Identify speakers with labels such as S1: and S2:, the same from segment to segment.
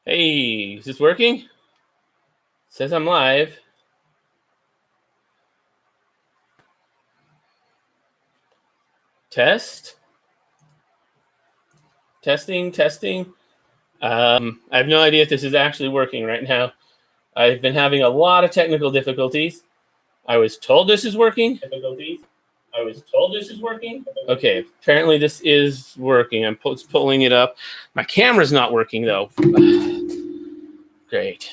S1: Hey, is this working? It says I'm live. Test. Testing. I have no idea if this is actually working right now. I've been having a lot of technical difficulties. I was told this is working. Okay, apparently this is working. I'm pulling it up. My camera's not working though. Great.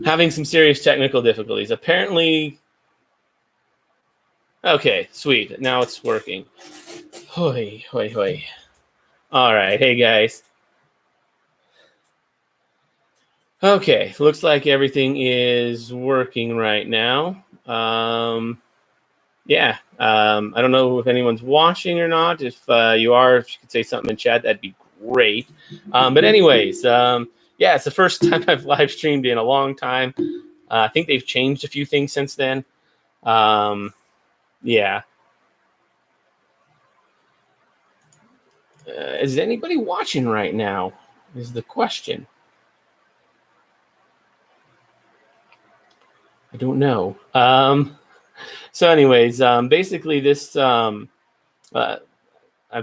S1: Having some serious technical difficulties. Apparently. Okay, sweet. Now it's working. Hoi. All right, hey guys. Okay, looks like everything is working right now. Yeah, I don't know if anyone's watching or not. If you are, if you could say something in chat, that'd be great. But anyways, yeah, it's the first time I've live streamed in a long time. I think they've changed a few things since then. Yeah. Is anybody watching right now? Is the question. I don't know. So anyways, basically this, I'm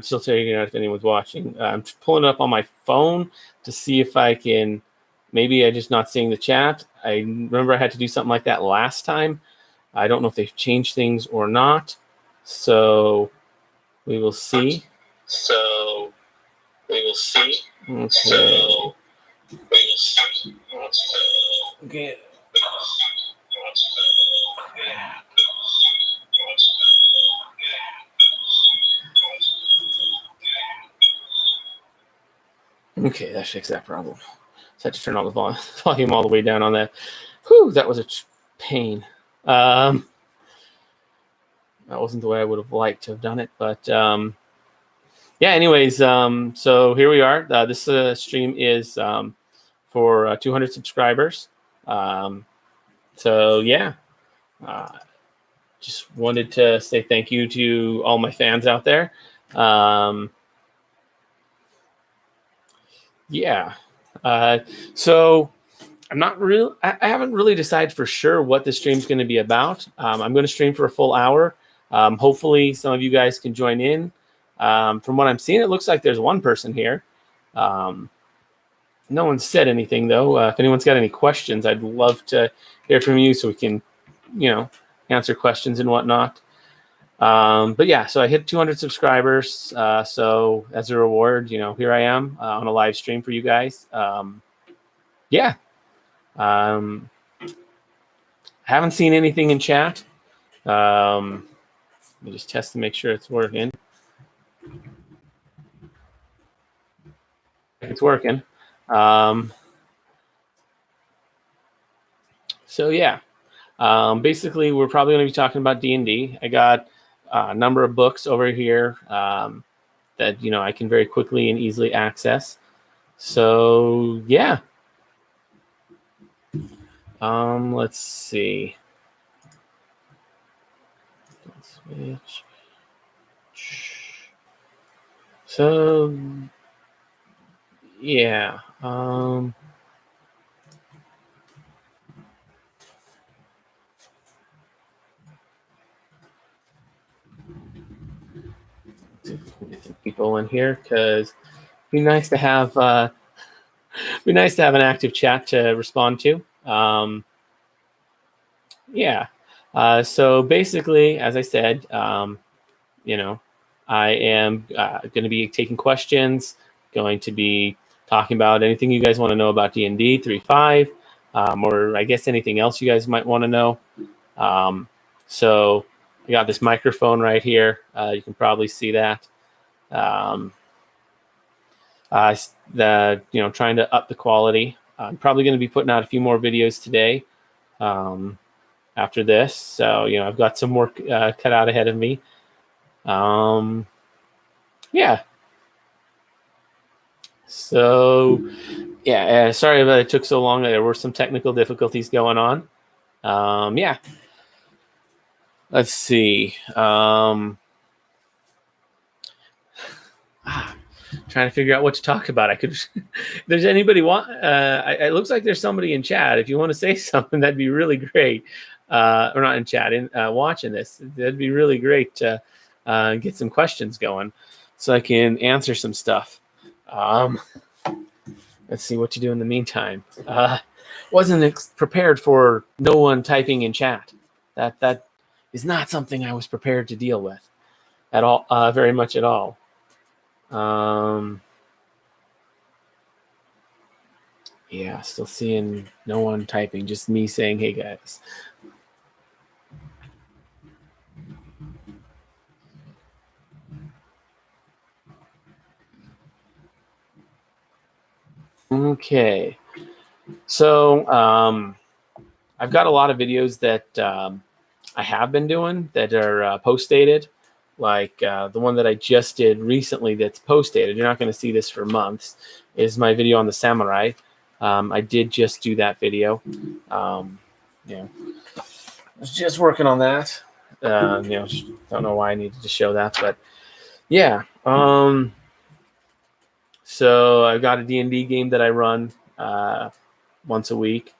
S1: still figuring out if anyone's watching. I'm pulling it up on my phone to see if I can, maybe I'm just not seeing the chat. I remember I had to do something like that last time. I don't know if they've changed things or not. So we will see. Okay. Okay, that fixed that problem. So I had to turn all the volume all the way down on that. Whew, that was a pain. That wasn't the way I would have liked to have done it, but yeah. Anyways, so here we are. This stream is for 200 subscribers. So yeah, just wanted to say thank you to all my fans out there. Yeah. So I'm not real. I haven't really decided for sure what the stream's going to be about. I'm going to stream for a full hour. Hopefully, some of you guys can join in. From what I'm seeing, it looks like there's one person here. No one said anything though. If anyone's got any questions, I'd love to hear from you so we can, answer questions and whatnot. But yeah, so I hit 200 subscribers. So as a reward, here I am on a live stream for you guys. Yeah. Haven't seen anything in chat. Let me just test to make sure it's working. It's working. So yeah, basically we're probably going to be talking about D&D. I got a number of books over here that I can very quickly and easily access. So yeah. Let's see. Switch. So yeah. People in here because it'd be nice to have an active chat to respond to. Yeah. So basically, as I said, I am going to be taking questions, going to be talking about anything you guys want to know about D&D 3.5, or I guess anything else you guys might want to know. So I got this microphone right here. You can probably see that. Trying to up the quality. I'm probably going to be putting out a few more videos today after this. So, I've got some work cut out ahead of me. Yeah. So, yeah, sorry that it took so long. There were some technical difficulties going on. Yeah. Let's see. trying to figure out what to talk about. I could, if there's anybody it looks like there's somebody in chat. If you want to say something, that'd be really great. Or not in chat, watching this, that'd be really great to get some questions going, so I can answer some stuff. Let's see what you do in the meantime. Wasn't prepared for no one typing in chat. That is not something I was prepared to deal with at all, very much at all. Yeah, still seeing no one typing, just me saying, hey guys. Okay. So I've got a lot of videos that I have been doing that are post-dated, like the one that I just did recently that's post-dated. You're not going to see this for months, is my video on the samurai. I did just do that video. I was just working on that. Don't know why I needed to show that, but yeah. So I've got a D&D game that I run once a week.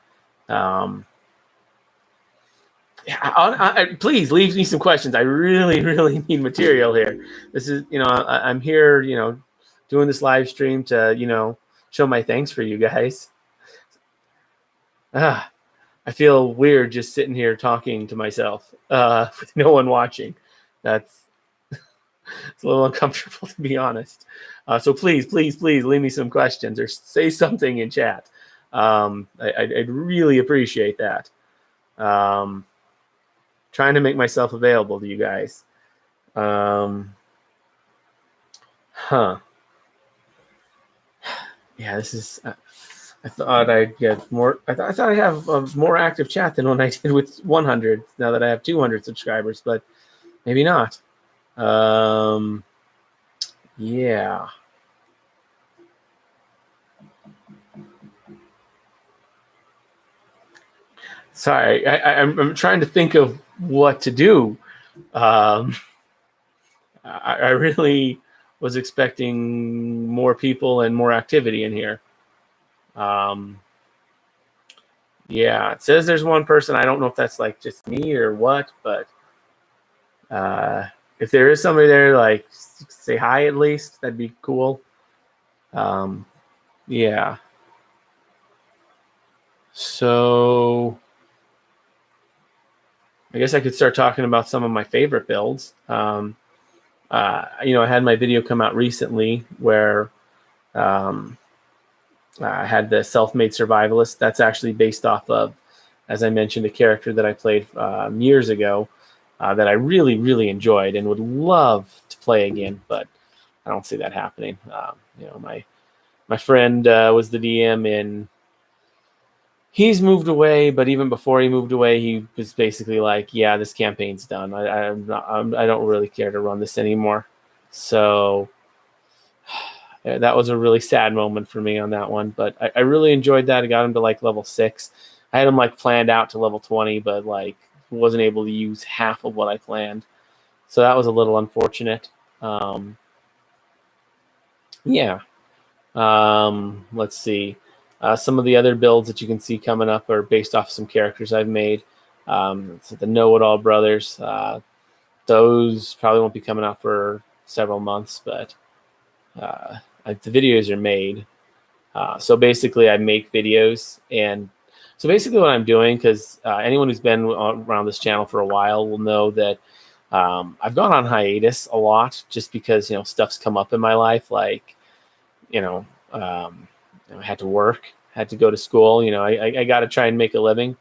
S1: Please leave me some questions. I really, really need material here. This is, I'm here, doing this live stream to, show my thanks for you guys. I feel weird just sitting here talking to myself with no one watching. It's a little uncomfortable, to be honest. So please leave me some questions or say something in chat. I'd really appreciate that. Trying to make myself available to you guys. Yeah, this is. I thought I'd get more. I thought I have a more active chat than when I did with 100. Now that I have 200 subscribers, but maybe not. Yeah. Sorry, I'm trying to think of what to do. I really was expecting more people and more activity in here. Yeah, it says there's one person. I don't know if that's like just me or what, but if there is somebody there, like say hi at least, that'd be cool. Yeah. So I guess I could start talking about some of my favorite builds. I had my video come out recently where I had the Self-Made Survivalist. That's actually based off of, as I mentioned, a character that I played years ago that I really, really enjoyed and would love to play again, but I don't see that happening. My friend was the DM, and he's moved away, but even before he moved away, he was basically like, yeah, this campaign's done. I don't really care to run this anymore. So that was a really sad moment for me on that one, but I really enjoyed that. I got him to like level 6. I had him like planned out to level 20, but like wasn't able to use half of what I planned. So that was a little unfortunate. Yeah. Let's see. Some of the other builds that you can see coming up are based off some characters I've made. It's the Know-It-All Brothers. Those probably won't be coming out for several months, but the videos are made. So basically I make videos, and so basically what I'm doing, because anyone who's been around this channel for a while will know that I've gone on hiatus a lot just because, stuff's come up in my life. Like, I had to work, had to go to school. I got to try and make a living.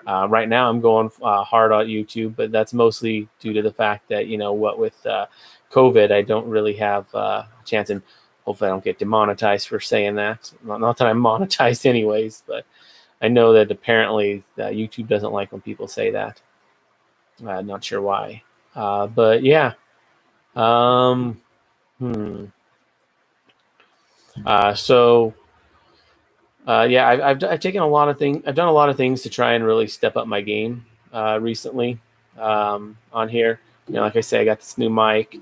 S1: Right now I'm going hard on YouTube, but that's mostly due to the fact that, what with COVID, I don't really have a chance, and hopefully I don't get demonetized for saying that. Not that I'm monetized anyways, but I know that apparently YouTube doesn't like when people say that. Not sure why. But yeah. I've taken a lot of things. I've done a lot of things to try and really step up my game recently on here. Like I say, I got this new mic.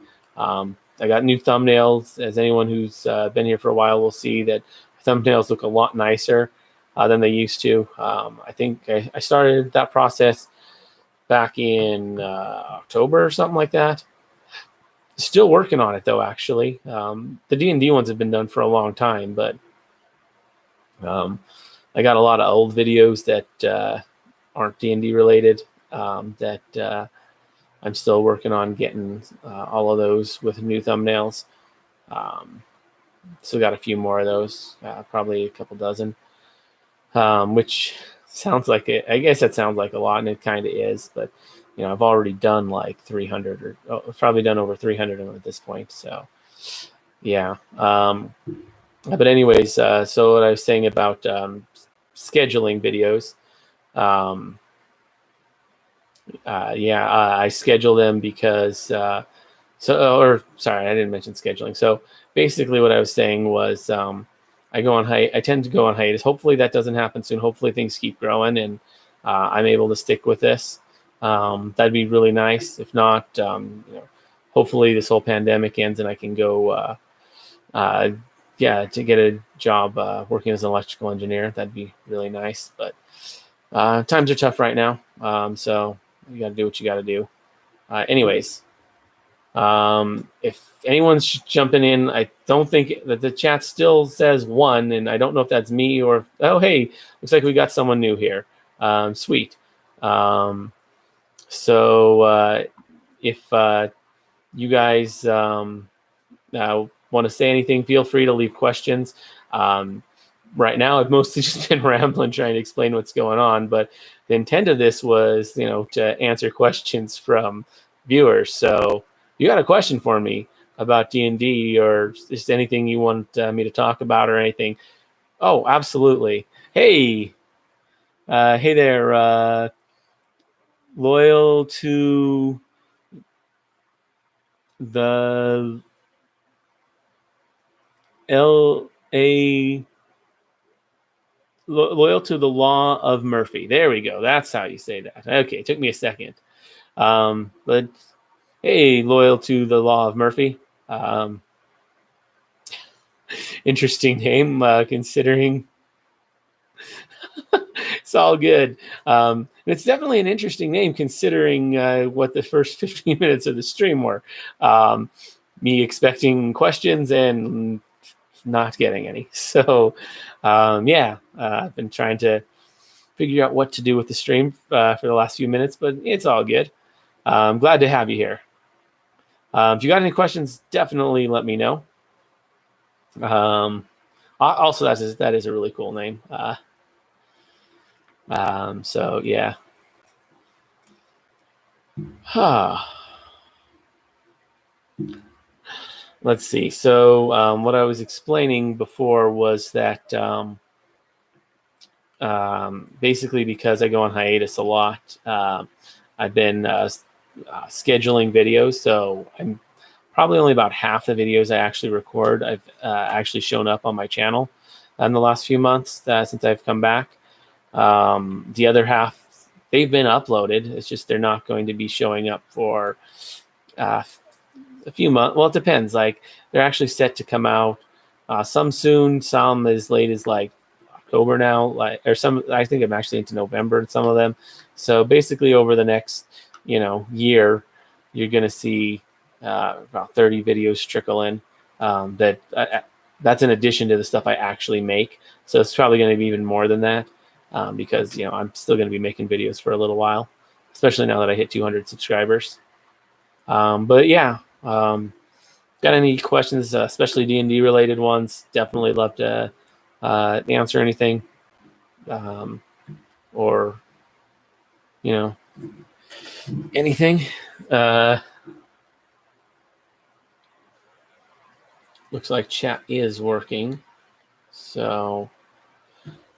S1: I got new thumbnails. As anyone who's been here for a while will see, that thumbnails look a lot nicer than they used to. I think I started that process back in October or something like that. Still working on it though, actually. The D&D ones have been done for a long time, but I got a lot of old videos that aren't D&D related that I'm still working on getting all of those with new thumbnails. Still got a few more of those, probably a couple dozen, which sounds like it. I guess that sounds like a lot, and it kind of is. But I've already done like 300, or probably done over 300 of them at this point. So, yeah. But anyways, so what I was saying about scheduling videos. I schedule them because I didn't mention scheduling. So basically what I was saying was I tend to go on hiatus. Hopefully that doesn't happen soon. Hopefully things keep growing and I'm able to stick with this. That'd be really nice. If not, hopefully this whole pandemic ends and I can go to get a job working as an electrical engineer. That'd be really nice. But times are tough right now. So you got to do what you got to do. Anyways, if anyone's jumping in, I don't think that the chat still says 1, and I don't know if that's me or, oh, hey, looks like we got someone new here. Sweet. So if you guys want to say anything, feel free to leave questions. Right now, I've mostly just been rambling trying to explain what's going on, but the intent of this was, to answer questions from viewers. So if you got a question for me about D&D or just anything you want me to talk about or anything, oh, absolutely. Hey there, loyal to the loyal to the law of Murphy. There we go. That's how you say that. Okay, it took me a second. But hey, loyal to the law of Murphy. Interesting name, considering. It's all good. It's definitely an interesting name considering what the first 15 minutes of the stream were. Me expecting questions and not getting any. So, I've been trying to figure out what to do with the stream for the last few minutes, but it's all good. I'm glad to have you here. If you got any questions, definitely let me know. Also, that is a really cool name. So yeah. Let's see. So what I was explaining before was that basically because I go on hiatus a lot, I've been scheduling videos. So I'm probably only about half the videos I actually record I've actually shown up on my channel in the last few months since I've come back. The other half, they've been uploaded. It's just they're not going to be showing up for a few months. Well, it depends. Like they're actually set to come out some soon, some as late as like October now, or some. I think I'm actually into November in some of them. So basically, over the next year, you're going to see about 30 videos trickle in. That's in addition to the stuff I actually make. So it's probably going to be even more than that. Because I'm still going to be making videos for a little while, especially now that I hit 200 subscribers. But yeah, got any questions, especially D&D related ones? Definitely love to answer anything, or anything. Looks like chat is working, so.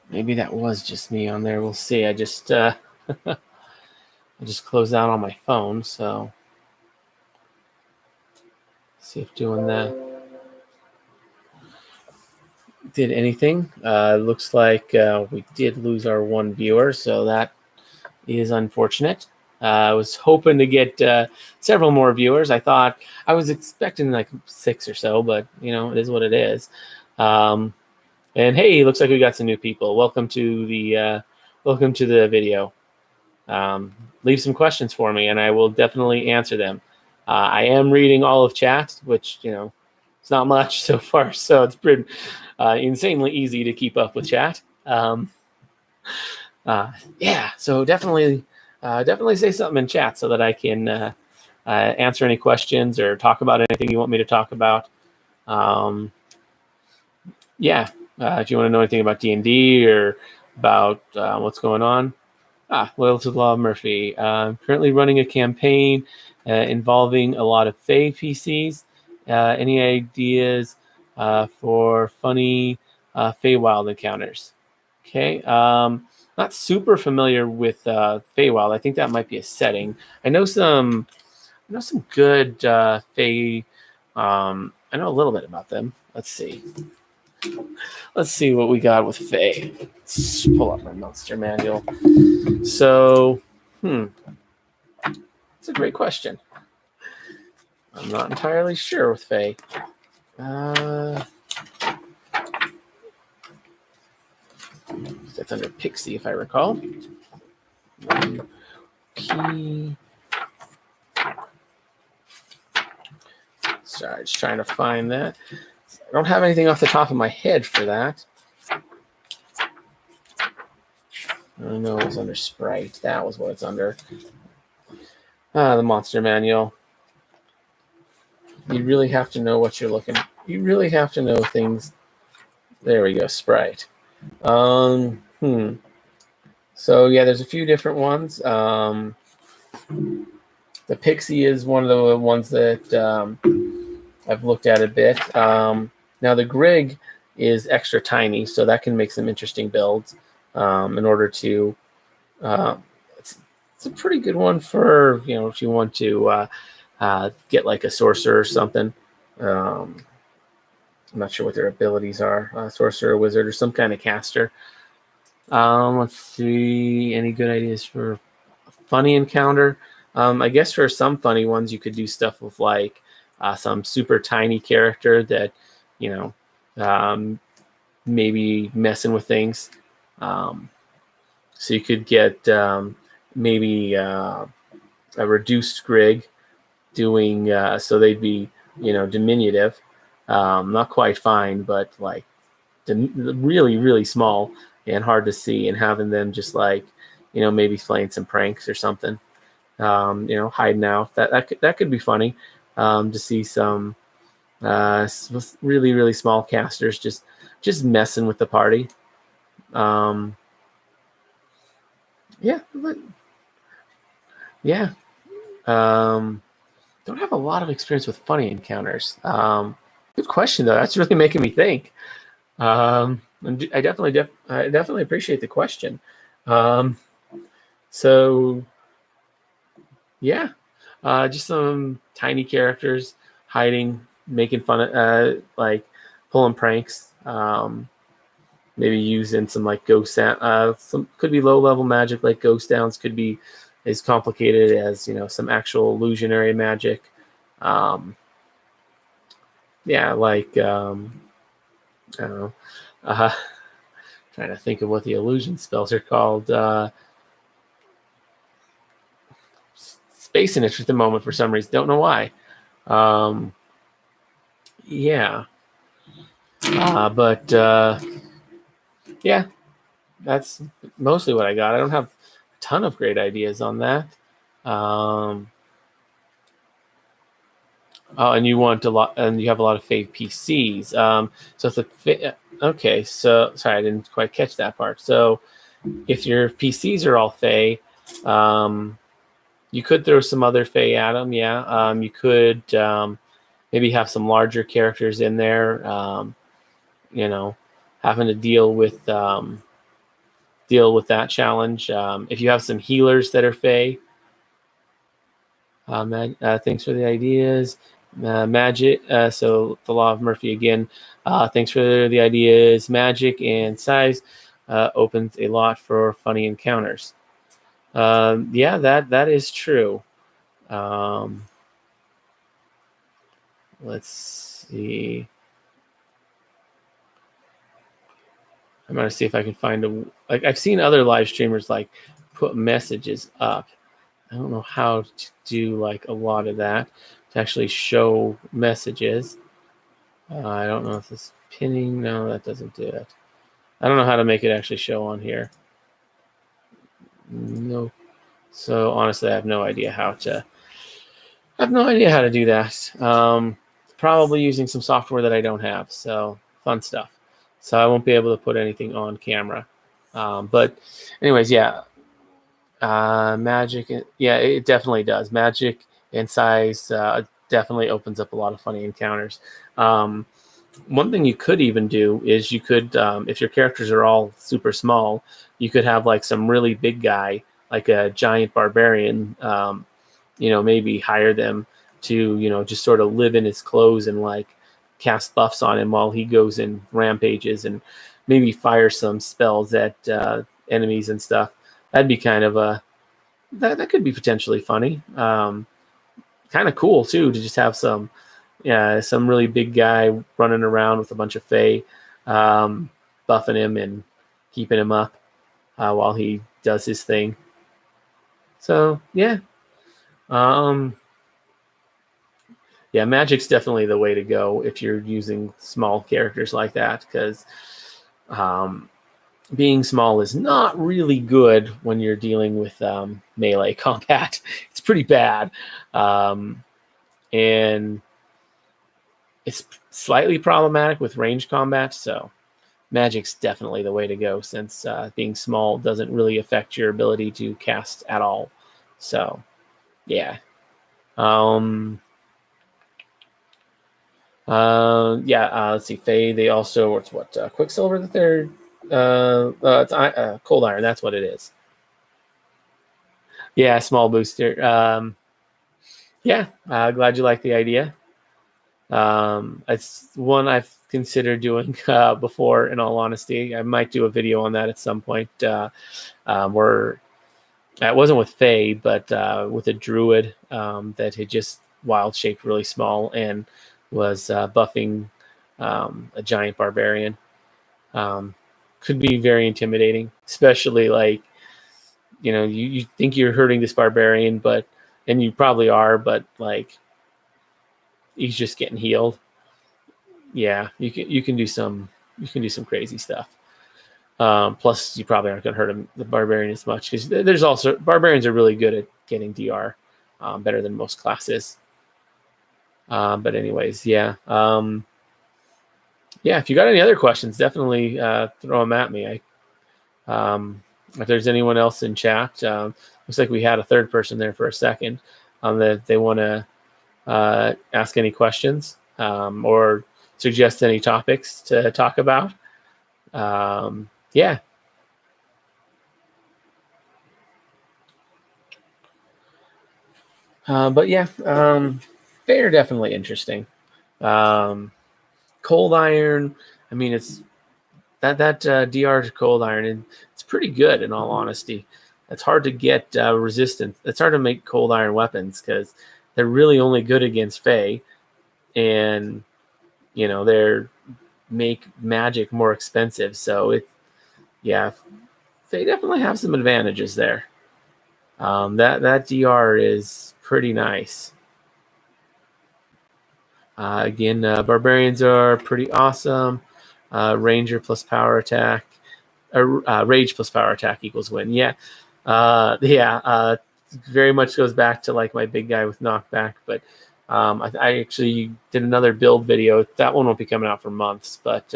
S1: Maybe that was just me on there. We'll see. I just closed out on my phone, so see if doing that did anything. Looks like we did lose our one viewer, so that is unfortunate. I was hoping to get several more viewers. I was expecting like 6 or so, but it is what it is. And hey, looks like we got some new people. Welcome to the video. Leave some questions for me, and I will definitely answer them. I am reading all of chat, which it's not much so far, so it's pretty insanely easy to keep up with chat. Yeah, so definitely say something in chat so that I can answer any questions or talk about anything you want me to talk about. Yeah, if you want to know anything about D&D or about what's going on. Loyal to the Law of Murphy. Currently running a campaign involving a lot of Fae PCs. Any ideas for funny Feywild encounters? Okay. Not super familiar with Feywild. I think that might be a setting. I know some good Fae. I know a little bit about them. Let's see. Let's see what we got with Fae. Let's pull up my monster manual. So, it's a great question. I'm not entirely sure with Fae. That's under Pixie, if I recall. Sorry, just trying to find that. I don't have anything off the top of my head for that. I know it was under Sprite. That was what it's under. The monster manual. You really have to know what you're looking at. You really have to know things. There we go, Sprite. So yeah, there's a few different ones. The Pixie is one of the ones that I've looked at a bit. Now the Grig is extra tiny, so that can make some interesting builds. In order to, it's a pretty good one for if you want to get like a sorcerer or something. I'm not sure what their abilities are. Sorcerer, wizard, or some kind of caster. Let's see. Any good ideas for a funny encounter? I guess for some funny ones, you could do stuff with like some super tiny character that, maybe messing with things. So you could get maybe a reduced Grig doing, so they'd be, diminutive. Not quite fine, but like really, really small and hard to see, and having them just like, maybe playing some pranks or something, hiding out. That could be funny to see some really, really small casters just messing with the party. Yeah. Don't have a lot of experience with funny encounters. Good question though. That's really making me think. And I definitely appreciate the question. So yeah, just some tiny characters hiding, making fun of, like pulling pranks. Maybe using some like ghost sound. Some could be low level magic like ghost sounds. Could be as complicated as some actual illusionary magic. Yeah, like I don't know. Trying to think of what the illusion spells are called. Spacing it at the moment for some reason. Don't know why. Yeah. But yeah, that's mostly what I got. I don't have a ton of great ideas on that. Oh, and you want a lot, and you have a lot of Fae PCs. So if okay, so sorry, I didn't quite catch that part. So if your PCs are all Fae, you could throw some other Fae at them. Yeah, you could maybe have some larger characters in there. Having to deal with that challenge. If you have some healers that are Fae, thanks for the ideas. Magic. So the Law of Murphy again. Thanks for the ideas. Magic and size opens a lot for funny encounters. Yeah, that is true. Um, let's see. I'm gonna see if I can find like I've seen other live streamers like put messages up. I don't know how to do like a lot of that to actually show messages. I don't know if this pinning. No, that doesn't do it. I don't know how to make it actually show on here. No. So honestly, I have no idea how to. I have no idea how to do that. Probably using some software that I don't have. So fun stuff. So I won't be able to put anything on camera. But anyways, yeah. Magic. Yeah, it definitely does. Magic and size definitely opens up a lot of funny encounters. Um, One thing you could even do is you could, if your characters are all super small, you could have like some really big guy, like a giant barbarian, maybe hire them to, just sort of live in his clothes and like cast buffs on him while he goes in rampages and maybe fire some spells at enemies and stuff. That'd be kind of that could be potentially funny. Kind of cool too to just have some really big guy running around with a bunch of fae, buffing him and keeping him up while he does his thing. So yeah, um, yeah, magic's definitely the way to go if you're using small characters like that because um, being small is not really good when you're dealing with melee combat. It's pretty bad, and it's slightly problematic with range combat. So magic's definitely the way to go since being small doesn't really affect your ability to cast at all. So yeah. Um, let's see. Faye, they also, it's what, Quicksilver that they're, it's Cold Iron. That's what it is. Yeah, small booster. Yeah, glad you like the idea. It's one I've considered doing before, in all honesty. I might do a video on that at some point where it wasn't with Faye, but with a druid that had just wild shaped really small and was buffing a giant barbarian. Could be very intimidating, especially like, you think you're hurting this barbarian, and you probably are, but like he's just getting healed. Yeah, you can do some crazy stuff. Plus, you probably aren't going to hurt the barbarian as much because there's also barbarians are really good at getting DR, better than most classes. But anyways, yeah, yeah. If you got any other questions, definitely throw them at me. If there's anyone else in chat, looks like we had a third person there for a second. That they want to ask any questions or suggest any topics to talk about. Yeah. But yeah, they're definitely interesting. Cold Iron, I mean, it's that DR to Cold Iron, and it's pretty good in all honesty. It's hard to get resistance. It's hard to make Cold Iron weapons because they're really only good against Fae, and they're make magic more expensive. So yeah, they definitely have some advantages there. That DR is pretty nice. Again, barbarians are pretty awesome. Ranger plus power attack, rage plus power attack equals win. Yeah, yeah. Very much goes back to like my big guy with knockback. But I actually did another build video. That one won't be coming out for months. But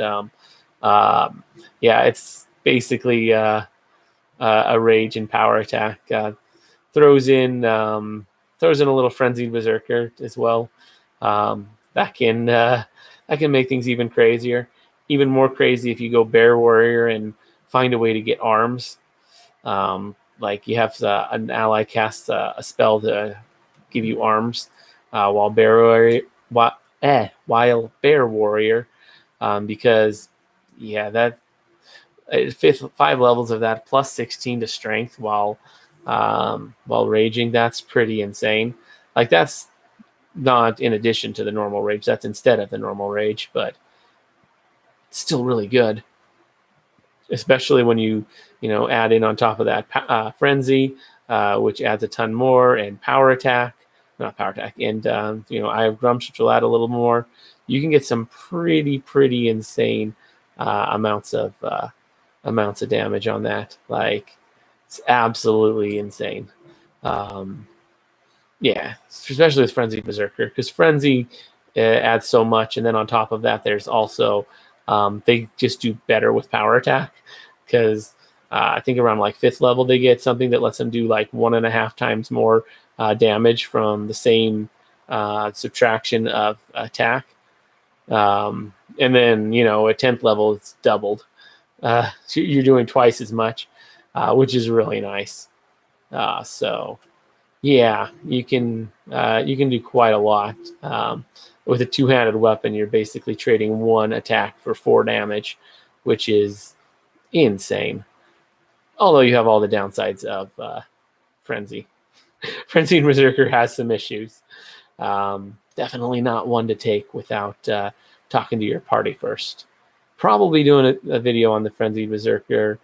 S1: yeah, it's basically a rage and power attack. Throws in a little frenzied berserker as well. That can make things even crazier, even more crazy if you go bear warrior and find a way to get arms. Like you have an ally cast a spell to give you arms, while while bear warrior, because yeah, that 5 levels of that plus 16 to strength, while while raging. That's pretty insane. Like, that's not in addition to the normal rage. That's instead of the normal rage, but it's still really good, especially when you add in on top of that frenzy, which adds a ton more, and power attack, not power attack, and I have grumps, which will add a little more. You can get some pretty insane amounts of damage on that. Like, it's absolutely insane. Yeah, especially with Frenzied Berserker, because Frenzy adds so much, and then on top of that, there's also they just do better with power attack, because I think around like 5th level they get something that lets them do like 1.5 times more damage from the same subtraction of attack, and then at 10th level it's doubled, so you're doing twice as much, which is really nice. So yeah, you can do quite a lot. With a 2-handed weapon, you're basically trading 1 attack for 4 damage, which is insane. Although you have all the downsides of Frenzy. Frenzy and Berserker has some issues. Definitely not one to take without talking to your party first. Probably doing a video on the Frenzied Berserker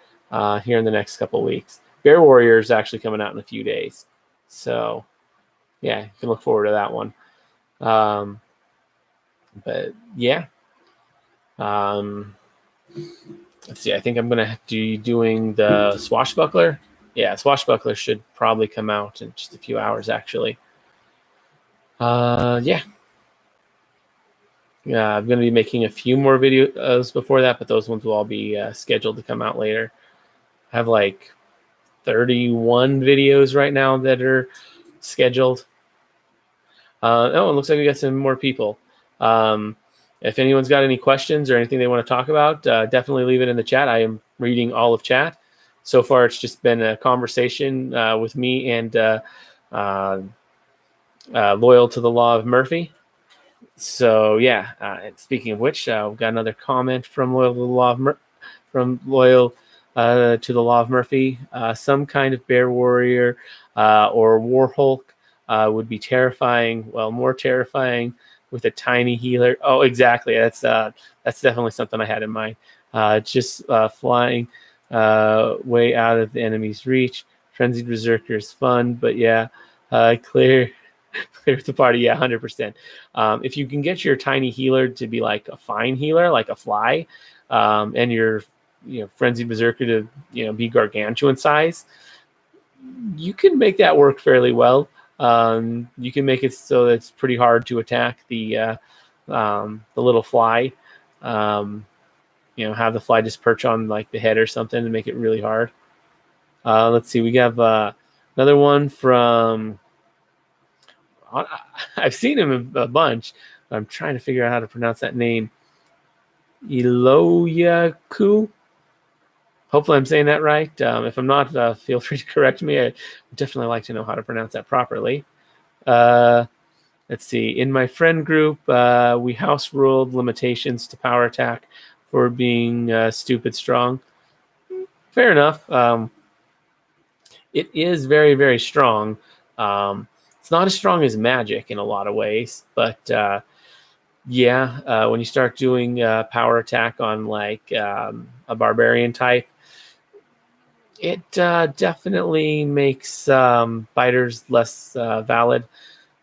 S1: here in the next couple weeks. Bear Warrior is actually coming out in a few days. So, yeah, you can look forward to that one. But, yeah. Let's see. I think I'm going to be doing the Swashbuckler. Yeah, Swashbuckler should probably come out in just a few hours, actually. Yeah. I'm going to be making a few more videos before that, but those ones will all be scheduled to come out later. I have like 31 videos right now that are scheduled. It looks like we got some more people. If anyone's got any questions or anything they want to talk about, definitely leave it in the chat. I am reading all of chat. So far, it's just been a conversation with me and Loyal to the Law of Murphy. So yeah, and speaking of which, we've got another comment from Loyal to the Law of Murphy. Some kind of Bear Warrior or War Hulk would be terrifying. Well, more terrifying with a tiny healer. Oh, exactly. That's definitely something I had in mind. Just flying way out of the enemy's reach. Frenzied Berserker is fun, but yeah, clear the party. Yeah, 100%. If you can get your tiny healer to be like a fine healer, like a fly, and your Frenzied Berserker to be gargantuan size, you can make that work fairly well. You can make it so that it's pretty hard to attack the little fly. Have the fly just perch on like the head or something and make it really hard. Let's see. We have another one from. I've seen him a bunch. But I'm trying to figure out how to pronounce that name. Iloyaku. Hopefully I'm saying that right. If I'm not, feel free to correct me. I would definitely like to know how to pronounce that properly. Let's see. In my friend group, we house ruled limitations to power attack for being stupid strong. Fair enough. It is very, very strong. It's not as strong as magic in a lot of ways, but when you start doing power attack on like a barbarian type, it definitely makes biters less valid.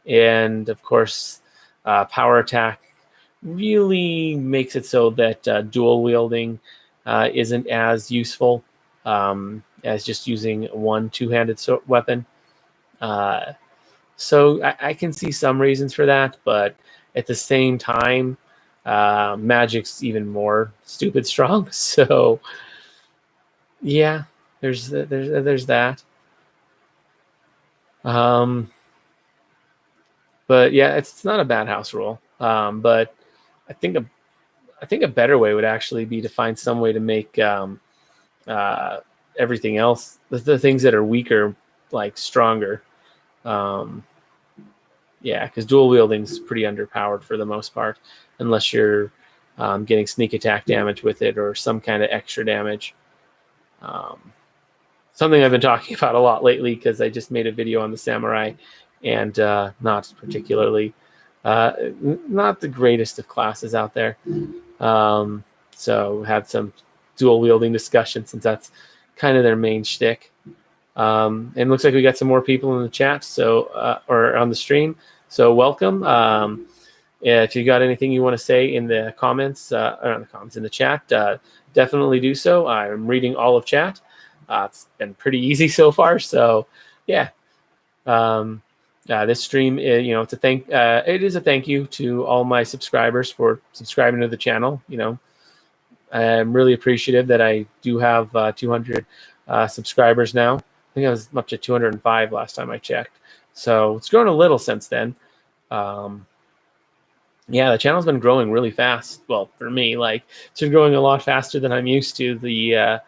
S1: And of course, power attack really makes it so that dual wielding isn't as useful as just using one 2-handed weapon. So I can see some reasons for that, but at the same time, magic's even more stupid strong. So yeah, there's that. But yeah, it's not a bad house rule. But I think a better way would actually be to find some way to make everything else, the things that are weaker, like stronger. Because dual wielding is pretty underpowered for the most part, unless you're getting sneak attack damage with it or some kind of extra damage. something I've been talking about a lot lately because I just made a video on the samurai, and not particularly, not the greatest of classes out there. So had some dual wielding discussion since that's kind of their main shtick. And it looks like we got some more people in the chat, so or on the stream. So welcome. If you got anything you want to say in the comments, or in the comments in the chat, definitely do so. I'm reading all of chat. It's been pretty easy so far. So yeah, this stream, it's it is a thank you to all my subscribers for subscribing to the channel. I'm really appreciative that I do have 200 subscribers now. I think I was up to 205 last time I checked. So it's grown a little since then. Yeah, the channel's been growing really fast. Well, for me, it's been growing a lot faster than I'm used to the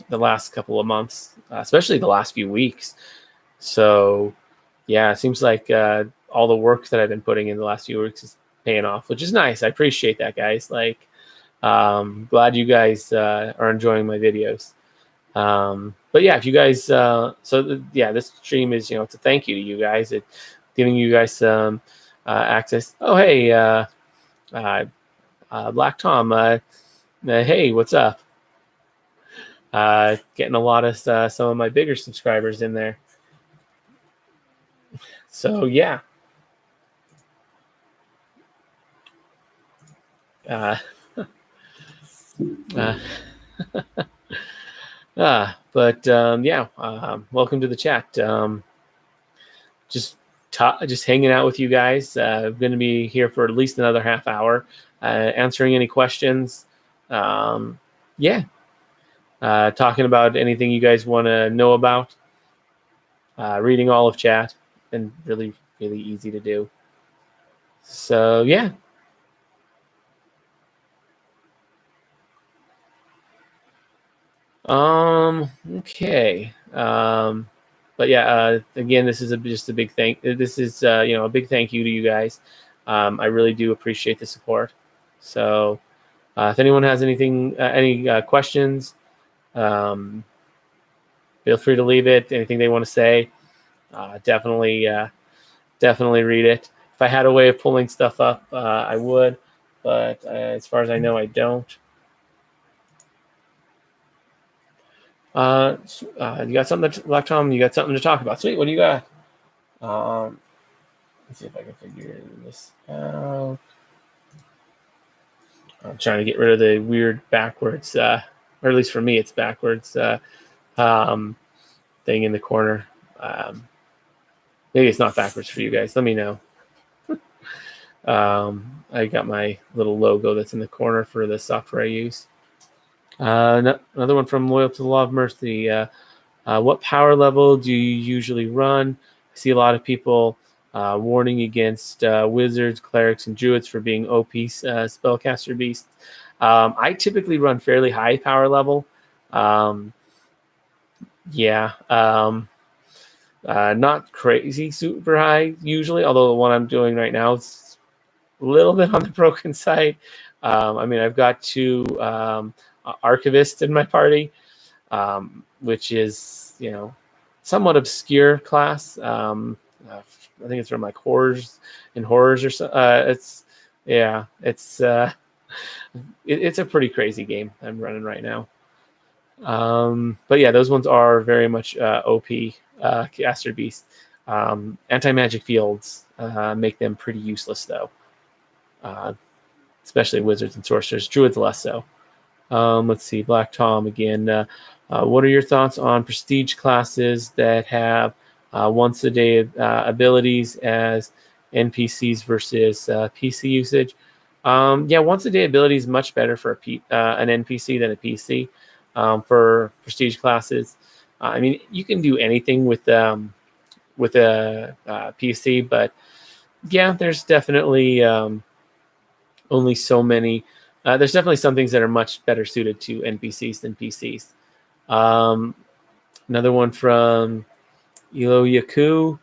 S1: last couple of months, especially the last few weeks. So yeah, it seems like all the work that I've been putting in the last few weeks is paying off, which is nice. I appreciate that, guys. Glad you guys are enjoying my videos. But yeah, if you guys, this stream is, it's a thank you to you guys. It's giving you guys some access. Oh, hey, Black Tom. Hey, what's up? Getting a lot of some of my bigger subscribers in there. So yeah. Welcome to the chat. Just hanging out with you guys. I'm going to be here for at least another half hour, answering any questions. Talking about anything you guys want to know about. Reading all of chat, and really, really easy to do. So yeah. Okay. But yeah, again, this is just a big thank. This is a big thank you to you guys. I really do appreciate the support. So, if anyone has anything, any questions, feel free to leave it. Anything they want to say, definitely read it. If I had a way of pulling stuff up, I would, but as far as I know, I don't. You got something, Black Tom? You got something to talk about? Sweet. What do you got? Let's see if I can figure this out. I'm trying to get rid of the weird backwards, or at least for me, it's backwards thing in the corner. Maybe it's not backwards for you guys. Let me know. I got my little logo that's in the corner for the software I use. Another one from Loyal to the Law of Mercy. What power level do you usually run? I see a lot of people warning against wizards, clerics, and druids for being OP spellcaster beasts. I typically run fairly high power level. Not crazy super high usually, although the one I'm doing right now is a little bit on the broken side. I've got 2 archivists in my party, which is, somewhat obscure class. I think it's from horrors or so. It's a pretty crazy game I'm running right now. But yeah, those ones are very much OP caster beasts. Anti-magic fields make them pretty useless though, especially wizards and sorcerers. Druids less so. Let's see, Black Tom again. What are your thoughts on prestige classes that have once a day abilities as NPCs versus PC usage? Once a day ability is much better for an NPC than a PC. For prestige classes, you can do anything with a PC, but yeah, there's definitely only so many. There's definitely some things that are much better suited to NPCs than PCs. Another one from Ilo Yaku.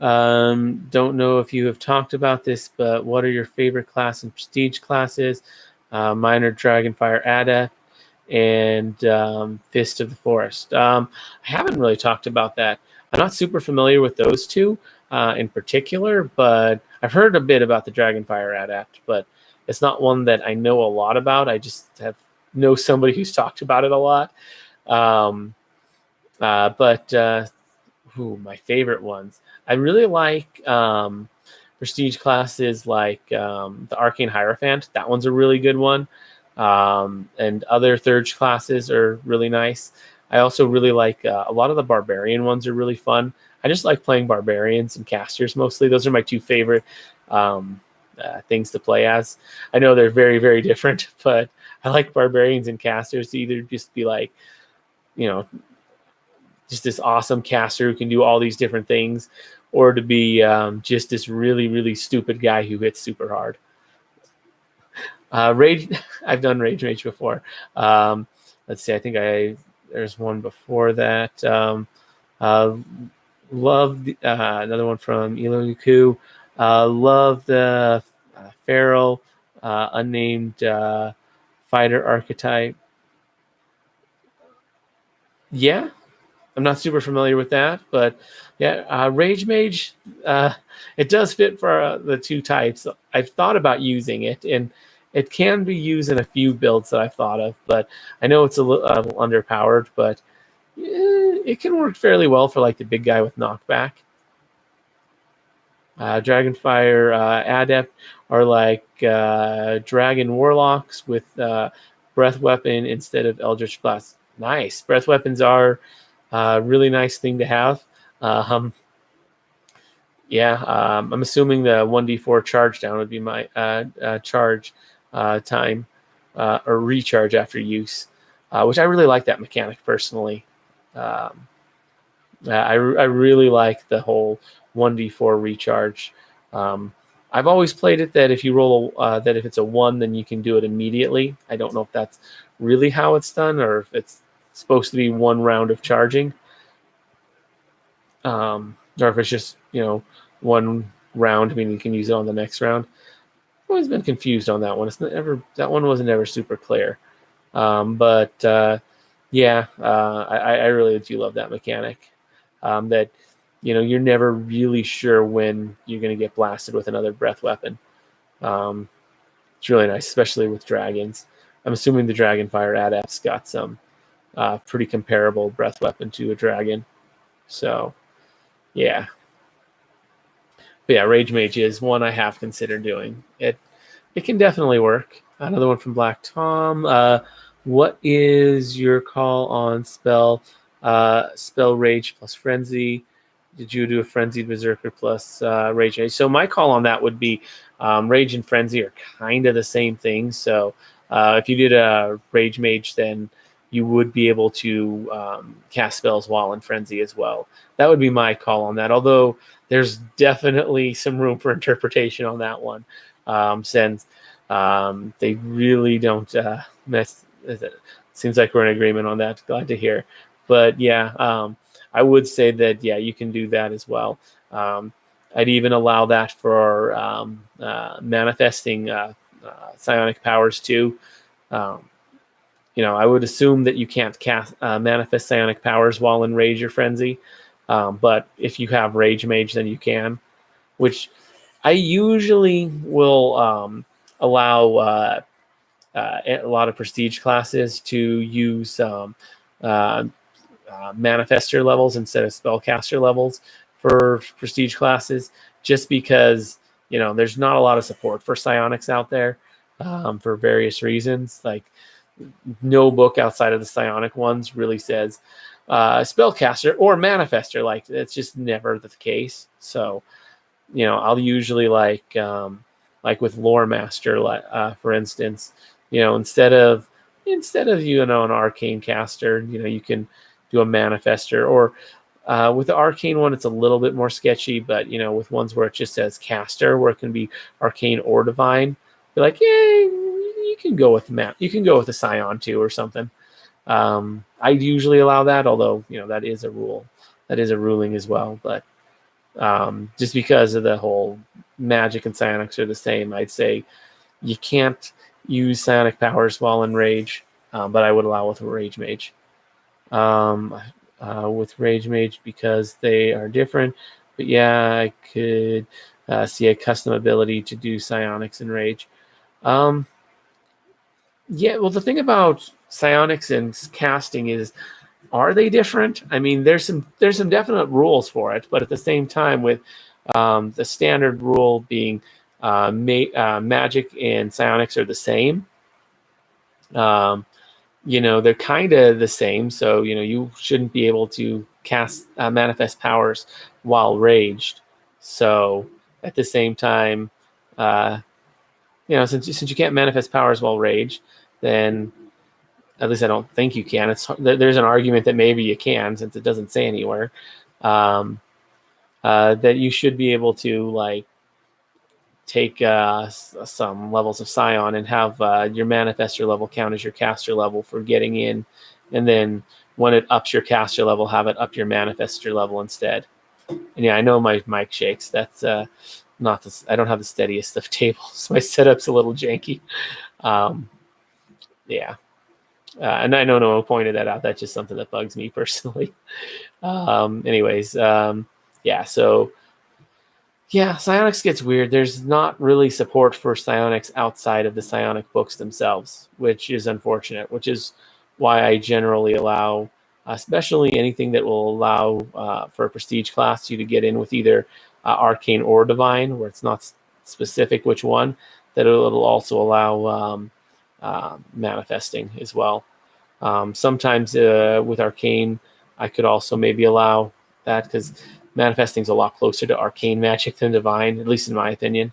S1: Don't know if you have talked about this, but what are your favorite class and prestige classes? Mine are Dragonfire Adept and Fist of the Forest. I haven't really talked about that. I'm not super familiar with those two in particular, but I've heard a bit about the Dragonfire Adapt, but it's not one that I know a lot about. I just know somebody who's talked about it a lot. But my favorite ones. I really like prestige classes like the Arcane Hierophant. That one's a really good one. And other Thurge classes are really nice. I also really like a lot of the Barbarian ones are really fun. I just like playing Barbarians and Casters mostly. Those are my two favorite things to play as. I know they're very, very different, but I like Barbarians and Casters to either just be like, just this awesome caster who can do all these different things, or to be just this really, really stupid guy who hits super hard. Rage, I've done Rage Mage before. Let's see, I think there's one before that. Love another one from Iloku. Love the Feral unnamed fighter archetype. Yeah, I'm not super familiar with that, but yeah, Rage Mage, it does fit for the two types. I've thought about using it, and it can be used in a few builds that I've thought of, but I know it's a little underpowered, but it can work fairly well for like the big guy with knockback. Dragonfire Adept are like Dragon Warlocks with Breath Weapon instead of Eldritch Blast. Nice. Breath Weapons are really nice thing to have. I'm assuming the 1d4 charge down would be my charge time or recharge after use, which I really like that mechanic personally. I really like the whole 1d4 recharge. I've always played it that if you roll that if it's a 1, then you can do it immediately. I don't know if that's really how it's done or if it's supposed to be one round of charging, or if it's just one round. I mean, you can use it on the next round. I've always been confused on that one. That one wasn't ever super clear. I really do love that mechanic. That you're never really sure when you're going to get blasted with another breath weapon. It's really nice, especially with dragons. I'm assuming the Dragonfire Adept's got some pretty comparable breath weapon to a dragon. So, yeah. But yeah, Rage Mage is one I have considered doing. It can definitely work. Another one from Black Tom. What is your call on spell? Spell Rage plus Frenzy. Did you do a Frenzied Berserker plus Rage Mage? So my call on that would be Rage and Frenzy are kind of the same thing. So if you did a Rage Mage, then you would be able to cast spells while in Frenzy as well. That would be my call on that. Although there's definitely some room for interpretation on that one, since they really don't mess. It seems like we're in agreement on that. Glad to hear. But yeah, I would say that, yeah, you can do that as well. I'd even allow that for manifesting psionic powers too. I would assume that you can't cast manifest psionic powers while in Rage or Frenzy. But if you have Rage Mage, then you can, which I usually will allow a lot of prestige classes to use manifester levels instead of spellcaster levels for prestige classes, just because there's not a lot of support for psionics out there for various reasons. Like, no book outside of the psionic ones really says spellcaster or manifester. Like, it's just never the case. So I'll usually like with Lore Master, for instance, instead of an arcane caster, you can do a manifester, or with the arcane one, it's a little bit more sketchy, but with ones where it just says caster, where it can be arcane or divine, be like, yeah, you can go with a scion too or something. I usually allow that, although that is a rule, that is a ruling as well. But just because of the whole magic and psionics are the same, I'd say you can't use psionic powers while in Rage. but I would allow with a Rage Mage. With Rage Mage because they are different. But yeah, I could see a custom ability to do psionics and Rage. Yeah, well, the thing about psionics and casting is, are they different? I mean, there's some definite rules for it, but at the same time, with the standard rule being magic and psionics are the same. They're kind of the same. So you shouldn't be able to cast manifest powers while raged. So at the same time, since you can't manifest powers while raged, then at least I don't think you can. There's an argument that maybe you can, since it doesn't say anywhere, that you should be able to like take some levels of Scion and have your manifester level count as your caster level for getting in, and then when it ups your caster level, have it up your manifester level instead. And yeah, I know my mic shakes. That's not this. I don't have the steadiest of tables. My setup's a little janky. Yeah. And I know no one pointed that out. That's just something that bugs me personally. Anyways, yeah, so yeah, psionics gets weird. There's not really support for psionics outside of the psionic books themselves, which is unfortunate, which is why I generally allow, especially anything that will allow for a prestige class you to get in with either arcane or divine, where it's not specific which one, that it'll also allow manifesting as well. Sometimes with arcane, I could also maybe allow that because manifesting is a lot closer to arcane magic than divine, at least in my opinion.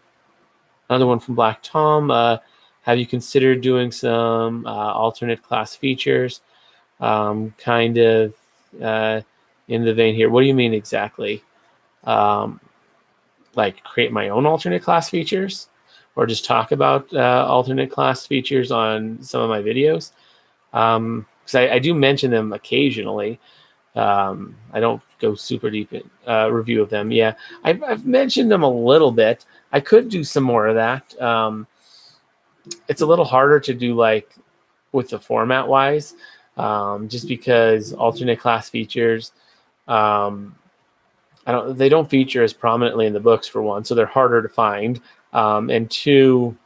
S1: Another one from Black Tom. Have you considered doing some alternate class features? Kind of in the vein here. What do you mean exactly? Like create my own alternate class features? Or just talk about alternate class features on some of my videos? Because I do mention them occasionally. I don't go super deep in review of them. Yeah, I've mentioned them a little bit. I could do some more of that. It's a little harder to do like with the format wise, just because alternate class features, they don't feature as prominently in the books for one, so they're harder to find. And two,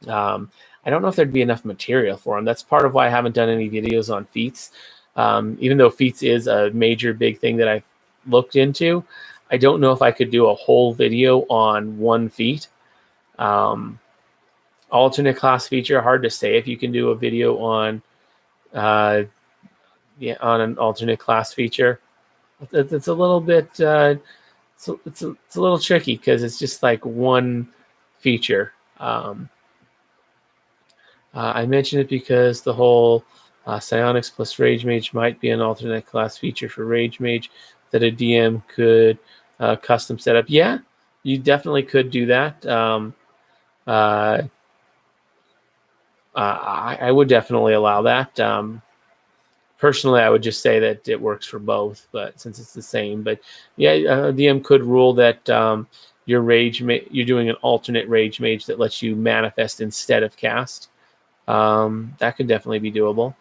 S1: I don't know if there'd be enough material for them. That's part of why I haven't done any videos on feats. Even though feats is a major big thing that I've looked into, I don't know if I could do a whole video on one feat. Alternate class feature, hard to say if you can do a video on on an alternate class feature. It's a little bit it's a little tricky because it's just like one feature. I mention it because the whole psionics plus rage mage might be an alternate class feature for rage mage that a DM could custom set up. Yeah, you definitely could do that. I would definitely allow that. Personally, I would just say that it works for both, but since it's the same. But yeah, DM could rule that you're doing an alternate rage mage that lets you manifest instead of cast. That could definitely be doable.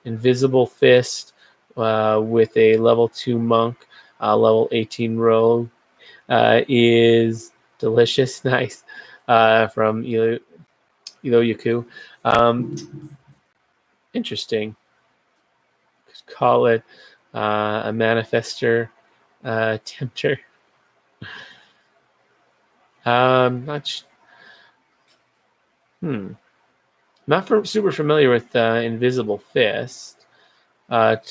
S1: Invisible Fist with a level 2 monk, level 18 rogue is delicious. Nice. From Ilo Yaku. Interesting. Could call it a manifester tempter. Not super familiar with Invisible Fist. 2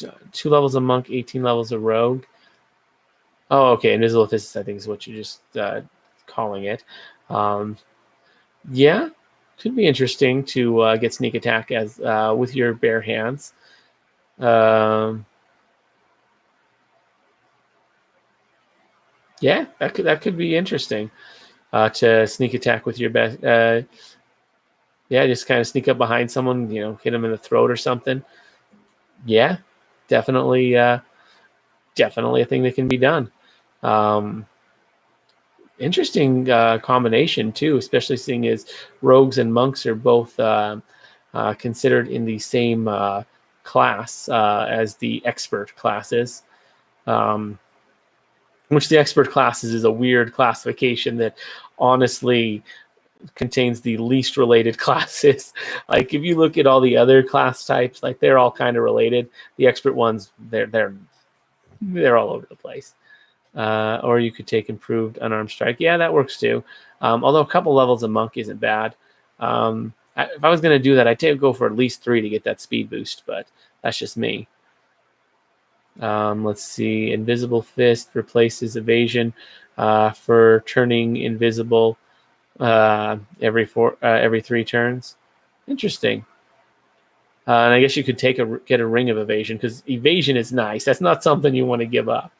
S1: levels of monk, 18 levels of rogue. Oh, okay. Invisible Fist, I think, is what you're just calling it. Yeah, could be interesting to get sneak attack as with your bare hands. Yeah, that could be interesting to sneak attack with your best. Yeah, just kind of sneak up behind someone, hit them in the throat or something. Yeah, definitely a thing that can be done. Interesting combination too, especially seeing as rogues and monks are both considered in the same class as the expert classes. Which the expert classes is a weird classification that honestly contains the least related classes. Like if you look at all the other class types, like they're all kind of related. The expert ones, they're all over the place. Or you could take improved unarmed strike. Yeah, that works too. Although a couple levels of monk isn't bad. If I was going to do that, I'd go for at least 3 to get that speed boost, but that's just me. Let's see. Invisible Fist replaces evasion for turning invisible every 3 turns. Interesting. And I guess you could get a ring of evasion, because evasion is nice. That's not something you want to give up.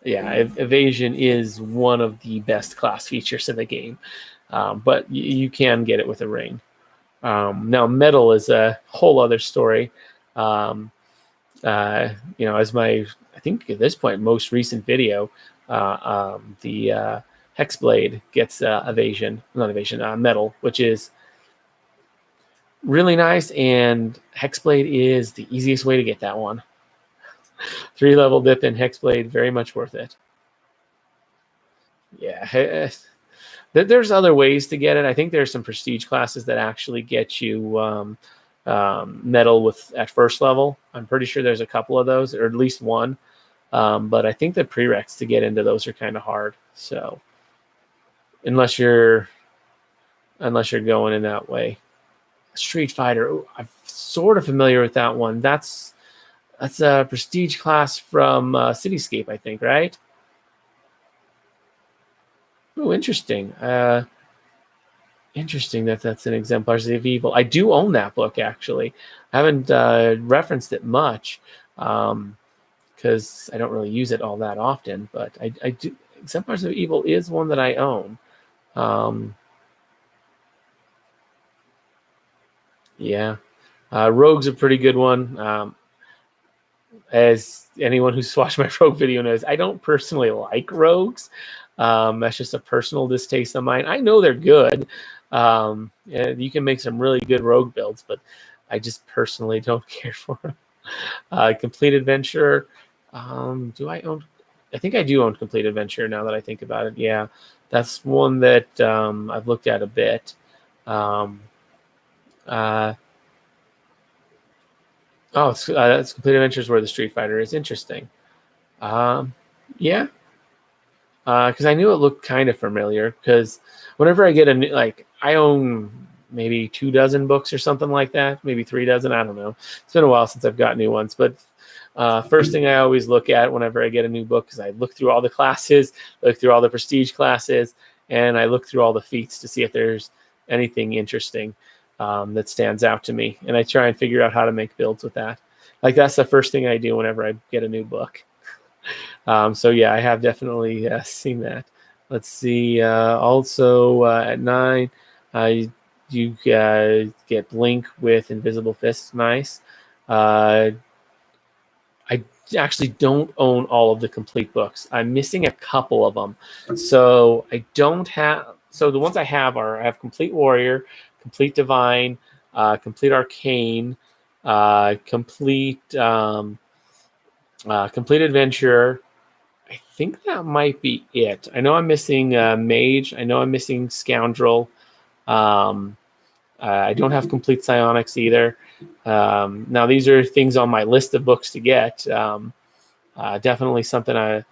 S1: Yeah, evasion is one of the best class features in the game, but you can get it with a ring. Now, metal is a whole other story. As I think at this point, most recent video, the Hexblade gets metal, which is really nice, and Hexblade is the easiest way to get that one. 3-level dip in Hexblade, very much worth it. Yeah, there's other ways to get it. I think there's some prestige classes that actually get you metal at first level. I'm pretty sure there's a couple of those, or at least one. But I think the prereqs to get into those are kind of hard. So unless you're going in that way. Street Fighter, I'm sort of familiar with that one. That's a prestige class from Cityscape, I think, right? Oh, interesting. Interesting that's an Exemplars of Evil. I do own that book, actually. I haven't referenced it much because I don't really use it all that often, but I do. Exemplars of Evil is one that I own. Yeah. Rogue's a pretty good one. As anyone who's watched my Rogue video knows, I don't personally like Rogues. That's just a personal distaste of mine. I know they're good. You can make some really good Rogue builds, but I just personally don't care for them. Complete Adventure. Do I own? I think I do own Complete Adventure now that I think about it. Yeah, that's one that I've looked at a bit. It's Complete Adventures where the Street Fighter is. Interesting. Yeah. Because I knew it looked kind of familiar. Because whenever I get a new, I own maybe 24 books or something like that, maybe 3 dozen. I don't know. It's been a while since I've got new ones. But first thing I always look at whenever I get a new book is I look through all the classes, look through all the prestige classes, and I look through all the feats to see if there's anything interesting that stands out to me. And I try and figure out how to make builds with that. That's the first thing I do whenever I get a new book. So yeah, I have definitely seen that. Let's see. Also at 9, you get Blink with Invisible Fist. Nice. I actually don't own all of the complete books. I'm missing a couple of them. So I don't have. So the ones I have Complete Warrior, Complete Divine, Complete Arcane, Complete Adventure. I think that might be it. I know I'm missing Mage. I know I'm missing Scoundrel. I don't have Complete Psionics either. Now, these are things on my list of books to get. Definitely something I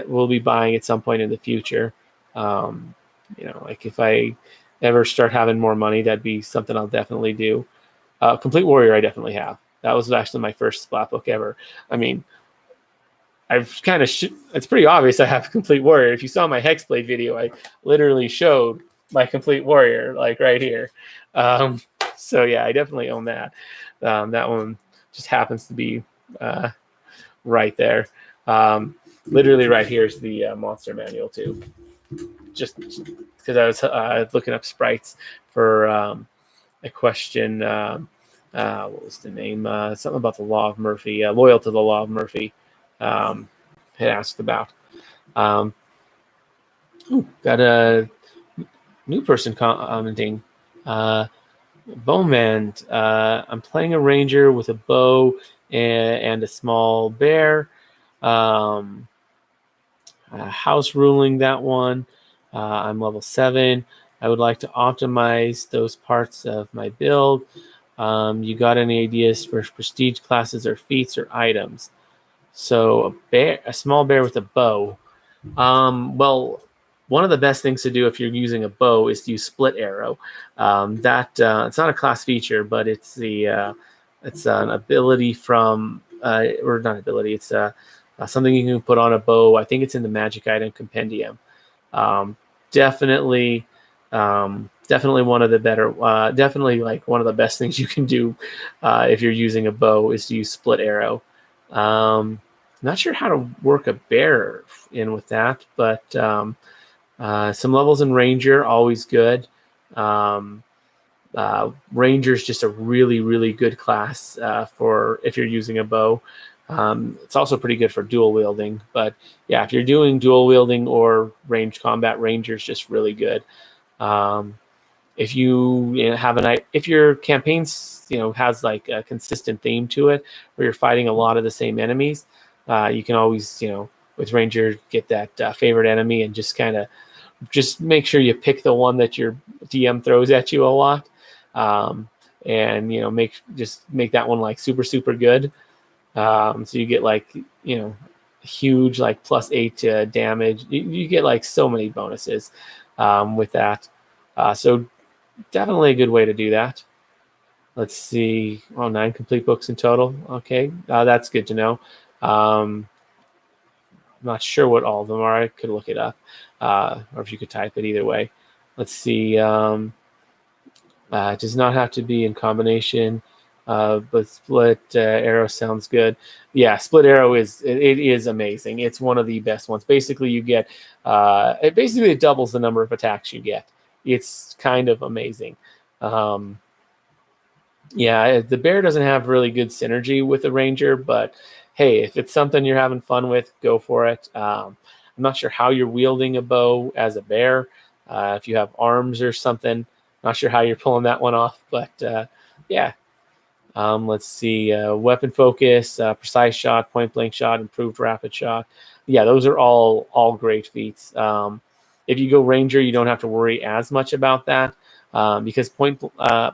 S1: will be buying at some point in the future. If I ever start having more money, that'd be something I'll definitely do. Complete Warrior, I definitely have. That was actually my first Splat book ever. I mean, I've kind of it's pretty obvious I have Complete Warrior. If you saw my Hexblade video, I literally showed my Complete Warrior right here. So yeah, I definitely own that. That one just happens to be right there. Literally right here is the monster manual too. Just because I was looking up sprites for a question. What was the name? Something about the Law of Murphy. Loyal to the Law of Murphy. Had asked about. Got a New person commenting. Bowman. I'm playing a ranger with a bow and a small bear. Um, house ruling that one. I'm level 7. I would like to optimize those parts of my build. You got any ideas for prestige classes or feats or items? So a small bear with a bow. Well, one of the best things to do if you're using a bow is to use split arrow. That it's not a class feature, but it's an ability from or not ability. It's something you can put on a bow. I think it's in the magic item compendium. Um, definitely, definitely one of the better. Definitely like one of the best things you can do if you're using a bow is to use split arrow. Not sure how to work a bear in with that, but some levels in Ranger always good. Um, Ranger's just a really, really good class for if you're using a bow. It's also pretty good for dual wielding, but yeah, if you're doing dual wielding or range combat, Ranger's just really good. Um, if have if your campaign's has like a consistent theme to it, where you're fighting a lot of the same enemies, you can always with Ranger get that favorite enemy and just make sure you pick the one that your DM throws at you a lot, um, and make that one like super super good. So you get like huge like +8 damage. You get like so many bonuses with that. So definitely a good way to do that. Let's see. Oh, 9 complete books in total. Okay, that's good to know. I'm not sure what all of them are. I could look it up, or if you could type it either way. Let's see. It does not have to be in combination, but split arrow sounds good. Yeah, split arrow it is amazing. It's one of the best ones. Basically, you get it doubles the number of attacks you get. It's kind of amazing. Um, yeah, the bear doesn't have really good synergy with the ranger, but hey, if it's something you're having fun with, go for it. I'm not sure how you're wielding a bow as a bear. If you have arms or something, not sure how you're pulling that one off, but yeah. Let's see, weapon focus, precise shot, point blank shot, improved rapid shot. Yeah, those are all great feats. If you go ranger, you don't have to worry as much about that because point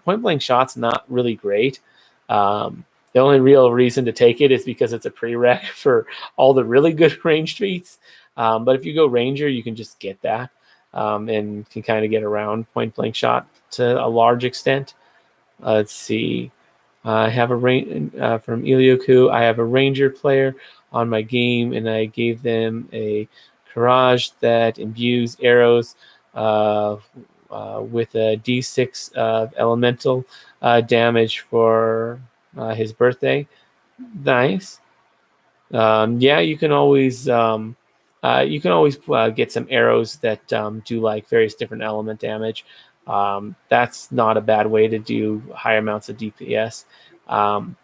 S1: blank shot's not really great. The only real reason to take it is because it's a prereq for all the really good ranged feats. But if you go ranger, you can just get that and can kind of get around point blank shot to a large extent. Let's see. I have from Ilioku. I have a ranger player on my game, and I gave them a courage that imbues arrows with a D6 of elemental damage for his birthday. Nice. Yeah, you can always get some arrows that do like various different element damage. That's not a bad way to do high amounts of DPS. Um,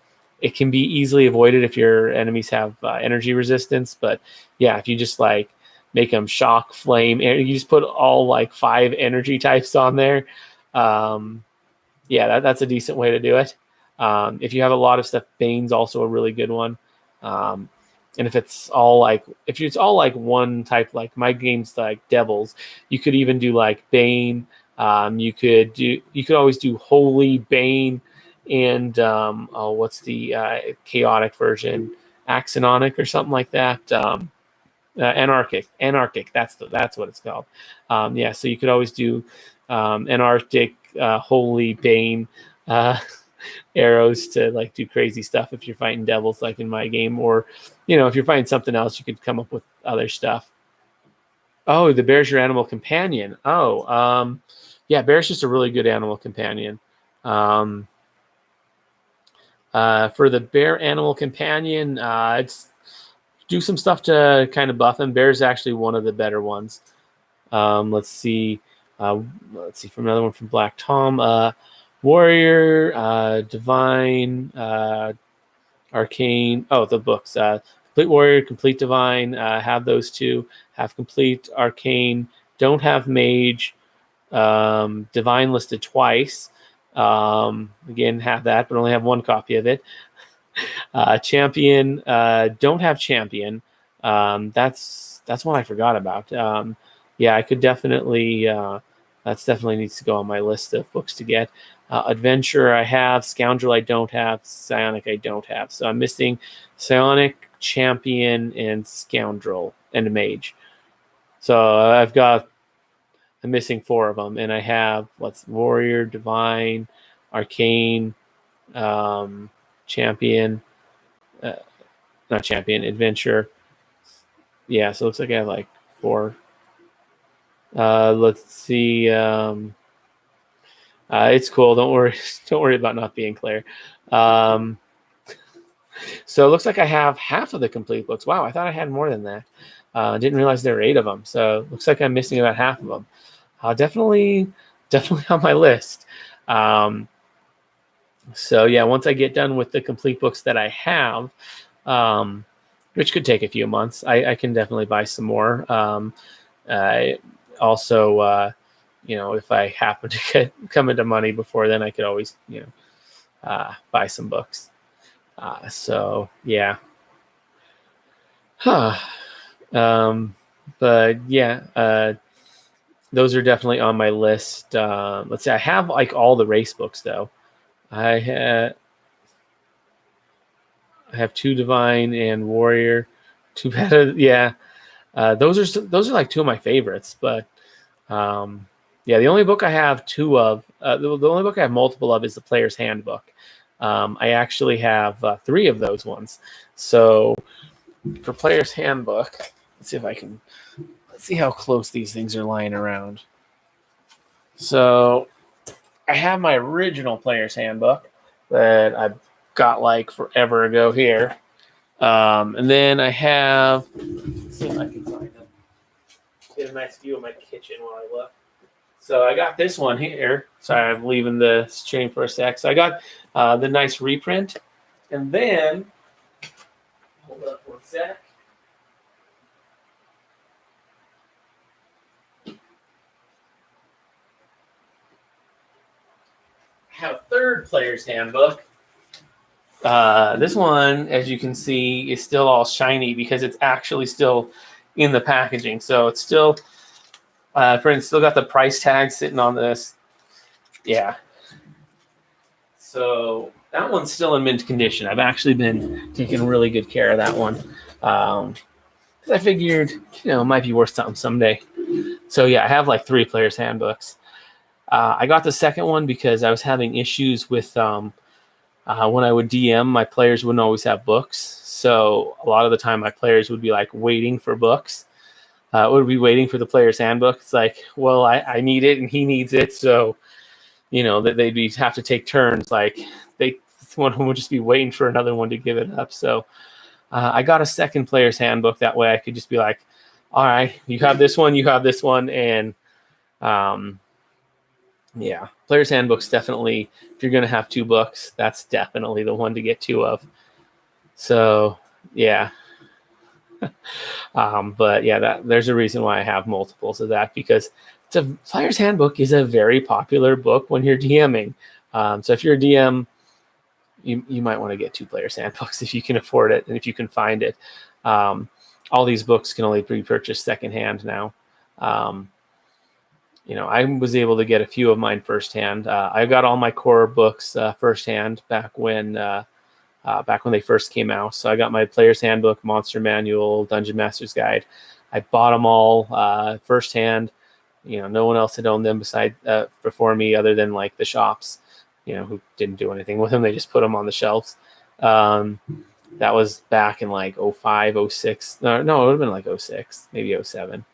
S1: it can be easily avoided if your enemies have energy resistance, but yeah, if you just like make them shock, flame, and you just put all like 5 energy types on there, um, yeah, that's a decent way to do it. If you have a lot of stuff, Bane's also a really good one. Um, and if it's all like one type, like my game's like Devils, you could even do like Bane. You could always do Holy Bane and what's the chaotic version, Axononic or something like that. Anarchic. That's what it's called. Yeah, so you could always do Antarctic, Holy Bane uh, arrows to like do crazy stuff if you're fighting devils, like in my game, or if you're fighting something else, you could come up with other stuff. Oh, the bear's your animal companion. Oh, yeah, bear's just a really good animal companion. Um, for the bear animal companion, it's do some stuff to kind of buff him. Bear's actually one of the better ones. Let's see. Let's see from another one from Black Tom. Warrior, Divine, Arcane. Oh, the books. Complete Warrior, Complete Divine. Have those two. Have Complete Arcane. Don't have Mage. Divine listed twice. Again, have that, but only have one copy of it. Champion, don't have Champion. That's one I forgot about. Yeah, I could definitely. That's definitely needs to go on my list of books to get. Adventure I have, Scoundrel I don't have, Psionic I don't have. So I'm missing Psionic, Champion, and Scoundrel, and a Mage. So I'm missing 4 of them, and I have Warrior, Divine, Arcane, Champion, not Champion, Adventure. Yeah, so it looks like I have like 4. Let's see. It's cool. Don't worry. Don't worry about not being clear. So it looks like I have half of the complete books. Wow, I thought I had more than that. Didn't realize there were 8 of them. So it looks like I'm missing about half of them. Definitely on my list. So yeah, once I get done with the complete books that I have, which could take a few months, I can definitely buy some more. Also, if I happen to come into money before then, I could always, buy some books. So yeah. But yeah, those are definitely on my list. Let's see, I have like all the race books though. I have 2 Divine and Warrior, 2 Meta. Yeah, those are like 2 of my favorites. But yeah, the only book I have 2 of, the only book I have multiple of is the Player's Handbook. I actually have 3 of those ones. So for Player's Handbook, let's see how close these things are lying around. So I have my original Player's Handbook that I got like forever ago here. And then I have, let's see if I can find them. Get a nice view of my kitchen while I look. So I got this one here. Sorry, I'm leaving the stream for a sec. So I got the nice reprint. And then, hold up one sec. I have a third Player's Handbook. This one, as you can see, is still all shiny because it's actually still in the packaging. So it's still, for instance, still got the price tag sitting on this. Yeah. So that one's still in mint condition. I've actually been taking really good care of that one. Because I figured, it might be worth something someday. So yeah, I have like 3 Player's Handbooks. I got the second one because I was having issues with when I would DM, my players wouldn't always have books. So a lot of the time my players would be like waiting for books. Would be waiting for the Player's Handbook. It's like, well, I need it and he needs it. So, that they'd have to take turns. Like one of them would just be waiting for another one to give it up. So I got a second Player's Handbook. That way I could just be like, all right, you have this one, and yeah, Player's Handbook's definitely, if you're going to have 2 books, that's definitely the one to get 2 of. So, yeah. But yeah, there's a reason why I have multiples of that, because Player's Handbook is a very popular book when you're DMing. So if you're a DM, you might want to get 2 Player's Handbooks if you can afford it and if you can find it. All these books can only be purchased secondhand now. I was able to get a few of mine firsthand. I got all my core books firsthand back when they first came out. So I got my Player's Handbook, Monster Manual, Dungeon Master's Guide. I bought them all firsthand. No one else had owned them before me, other than like the shops, who didn't do anything with them. They just put them on the shelves. That was back in like 05, 06. No, it would have been like 06, maybe 07.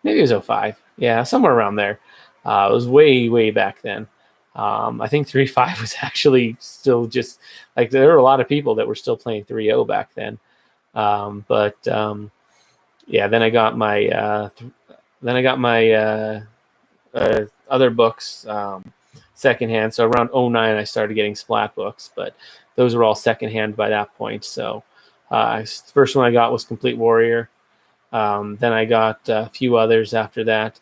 S1: Maybe it was 05. Yeah, somewhere around there. It was way, way back then. I think 3.5 was actually still just like, there were a lot of people that were still playing 3.0 back then. Yeah, then I got my other books secondhand. So around 09, I started getting Splat books, but those were all secondhand by that point. So the first one I got was Complete Warrior. Then I got a few others after that.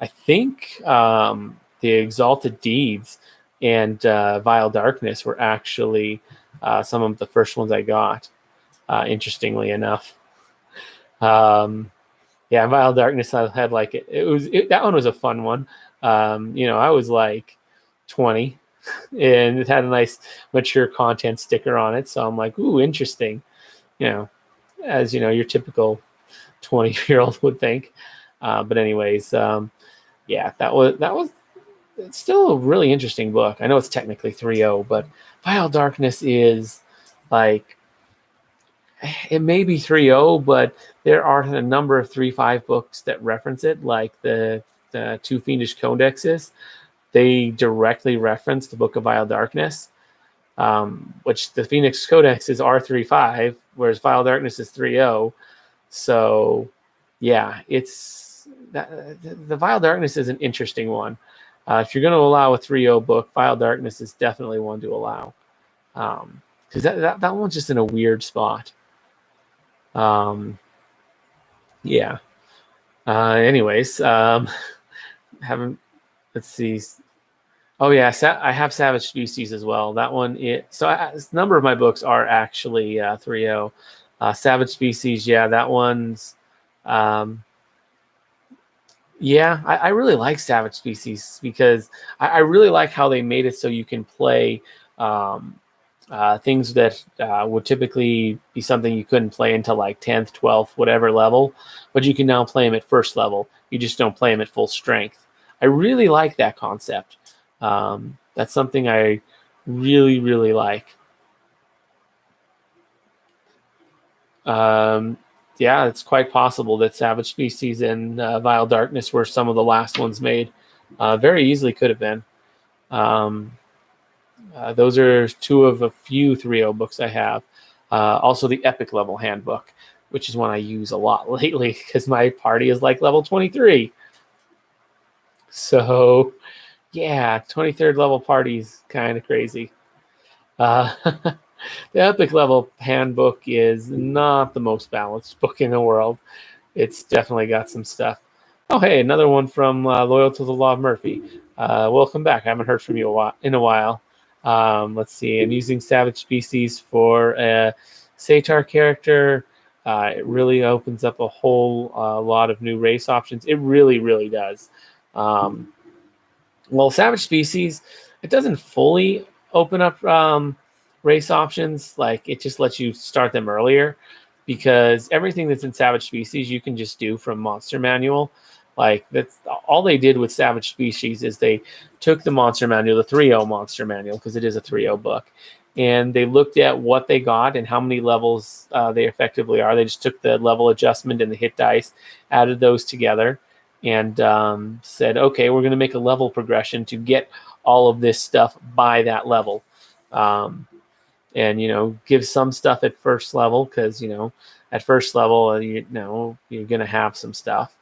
S1: I think the Exalted Deeds and Vile Darkness were actually some of the first ones I got. Interestingly enough, yeah, Vile Darkness. I had like that one was a fun one. I was like 20, and it had a nice mature content sticker on it. So I'm like, ooh, interesting. As your typical 20-year-old would think. But anyways, yeah, that was it's still a really interesting book. I know it's technically 3.0, but Vile Darkness is like it may be 3.0, but there are a number of 3.5 books that reference it, like the two Fiendish Codexes. They directly reference the Book of Vile Darkness, which the Phoenix Codex is R3.5, whereas Vile Darkness is 3.0. So, yeah, the Vile Darkness is an interesting one. If you're going to allow a 3.0 book, Vile Darkness is definitely one to allow, because that one's just in a weird spot. Yeah. Anyways, haven't let's see. Oh yeah, I have Savage Species as well. That one, a number of my books are actually 3.0. Savage Species, yeah, that one's. Yeah, I really like Savage Species because I really like how they made it so you can play things that would typically be something you couldn't play until like 10th, 12th, whatever level, but you can now play them at first level. You just don't play them at full strength. I really like that concept. That's something I really, really like. Yeah, it's quite possible that Savage Species and Vile Darkness were some of the last ones made. Very easily could have been. Those are two of a few 3.0 books I have. Also, the Epic level handbook, which is one I use a lot lately because my party is like level 23. So, yeah, 23rd level party is kind of crazy. The Epic level handbook is not the most balanced book in the world. It's definitely got some stuff. Oh, hey, another one from Loyal to the Law of Murphy. Welcome back. I haven't heard from you in a while. Let's see. I'm using Savage Species for a Satar character. It really opens up a whole lot of new race options. It really, really does. Well, Savage Species, it doesn't fully open up race options. Like, it just lets you start them earlier because everything that's in Savage Species you can just do from Monster Manual. Like, that's all they did with Savage Species is they took the Monster Manual, the 3.0 Monster Manual, because it is a 3.0 book, and they looked at what they got and how many levels they effectively are. They just took the level adjustment and the hit dice, added those together, and said, okay, we're going to make a level progression to get all of this stuff by that level. And give some stuff at first level because at first level you're going to have some stuff.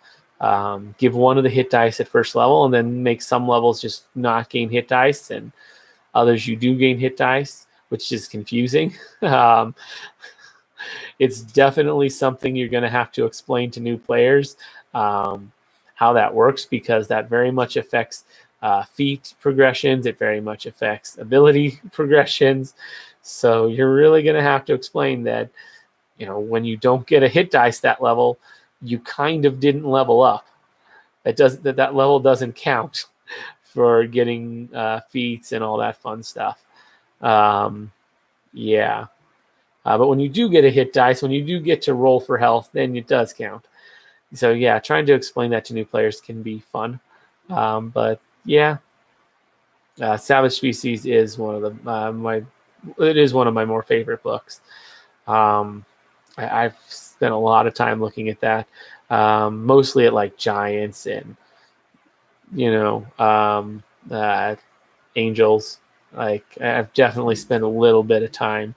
S1: Give one of the hit dice at first level, and then make some levels just not gain hit dice, and others you do gain hit dice, which is confusing. It's definitely something you're going to have to explain to new players how that works, because that very much affects feat progressions. It very much affects ability progressions. So you're really going to have to explain that, when you don't get a hit dice that level, you kind of didn't level up. That level doesn't count for getting feats and all that fun stuff. Yeah. But when you do get a hit dice, when you do get to roll for health, then it does count. So yeah, trying to explain that to new players can be fun. But yeah, Savage Species is one of my more favorite books. I've spent a lot of time looking at that, mostly at like giants and angels. Like, I've definitely spent a little bit of time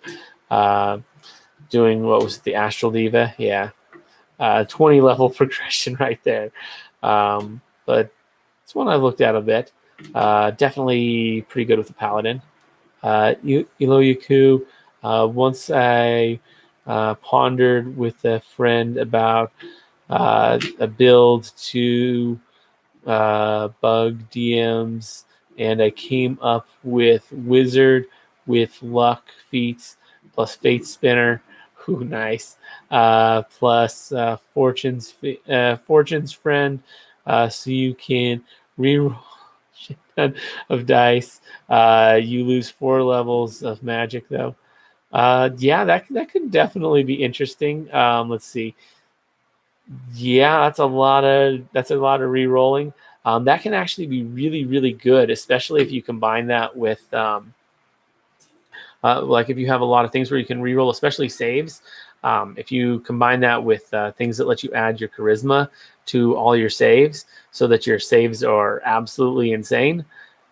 S1: doing what was the Astral Diva. Yeah, 20 level progression right there. But it's one I've looked at a bit. Definitely pretty good with the Paladin. Iloyaku, once I pondered with a friend about a build to bug DMs, and I came up with Wizard with Luck Feats plus Fate Spinner. Ooh, nice. Plus Fortune's Friend, so you can reroll shit ton of dice. You lose 4 levels of magic though. Yeah, that could definitely be interesting. Let's see. Yeah, that's a lot of re-rolling. That can actually be really, really good, especially if you combine that with like if you have a lot of things where you can re-roll, especially saves. If you combine that with things that let you add your charisma to all your saves, so that your saves are absolutely insane.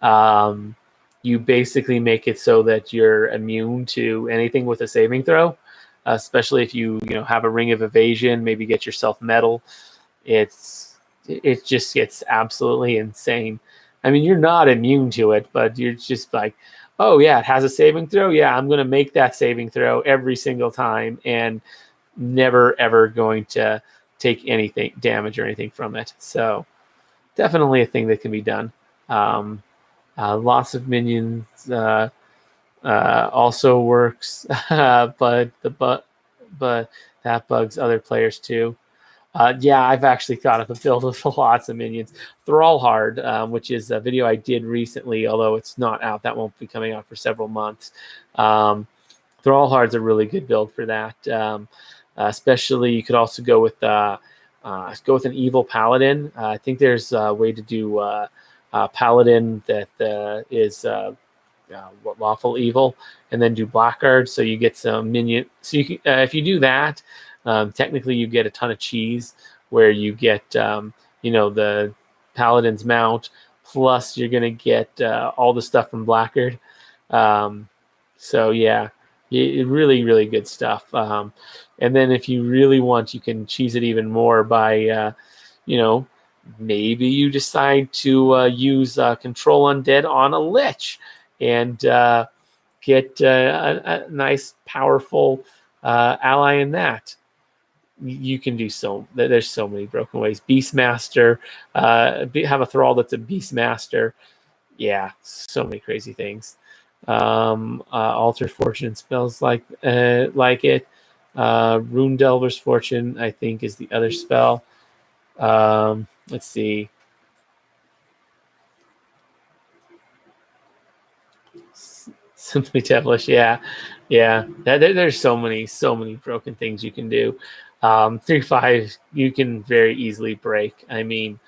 S1: Um, you basically make it so that you're immune to anything with a saving throw, especially if you have a ring of evasion, maybe get yourself metal. It just gets absolutely insane. I mean, you're not immune to it, but you're just like, oh yeah, it has a saving throw. Yeah, I'm going to make that saving throw every single time, and never ever going to take anything damage or anything from it. So definitely a thing that can be done. Um, Lots of minions also works, but that bugs other players too. Yeah, I've actually thought of a build with lots of minions. Thrallhard, which is a video I did recently, although it's not out. That won't be coming out for several months. Thrallhard's a really good build for that. Especially, you could also go with an evil paladin. I think there's a way to do paladin that is lawful evil, and then do blackguard, so you get some minion. So you can, if you do that, technically you get a ton of cheese, where you get the paladin's mount, plus you're gonna get all the stuff from blackguard. Um, so yeah, really really good stuff. And then if you really want, you can cheese it even more by you know maybe you decide to use control undead on a lich, and get a nice, powerful ally in that. You can do so. There's so many broken ways. Beastmaster, have a thrall that's a Beastmaster. Yeah, so many crazy things. Alter Fortune spells like it. Rune Delver's Fortune, I think, is the other spell. Let's see. Simply devilish, yeah, yeah. There's so many broken things you can do. 3/5 you can very easily break. I mean,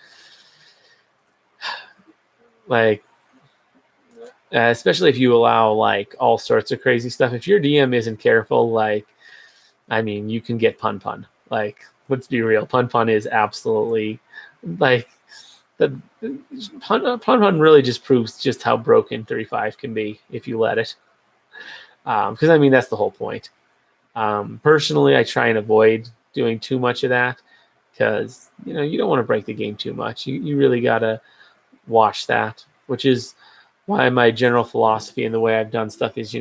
S1: like especially if you allow like all sorts of crazy stuff. If your DM isn't careful, like I mean, you can get pun. Like, let's be real, pun is absolutely like the pun really just proves just how broken 35 can be if you let it. Because I mean that's the whole point. Personally, I try and avoid doing too much of that, because you don't want to break the game too much. You really gotta watch that, which is why my general philosophy and the way I've done stuff is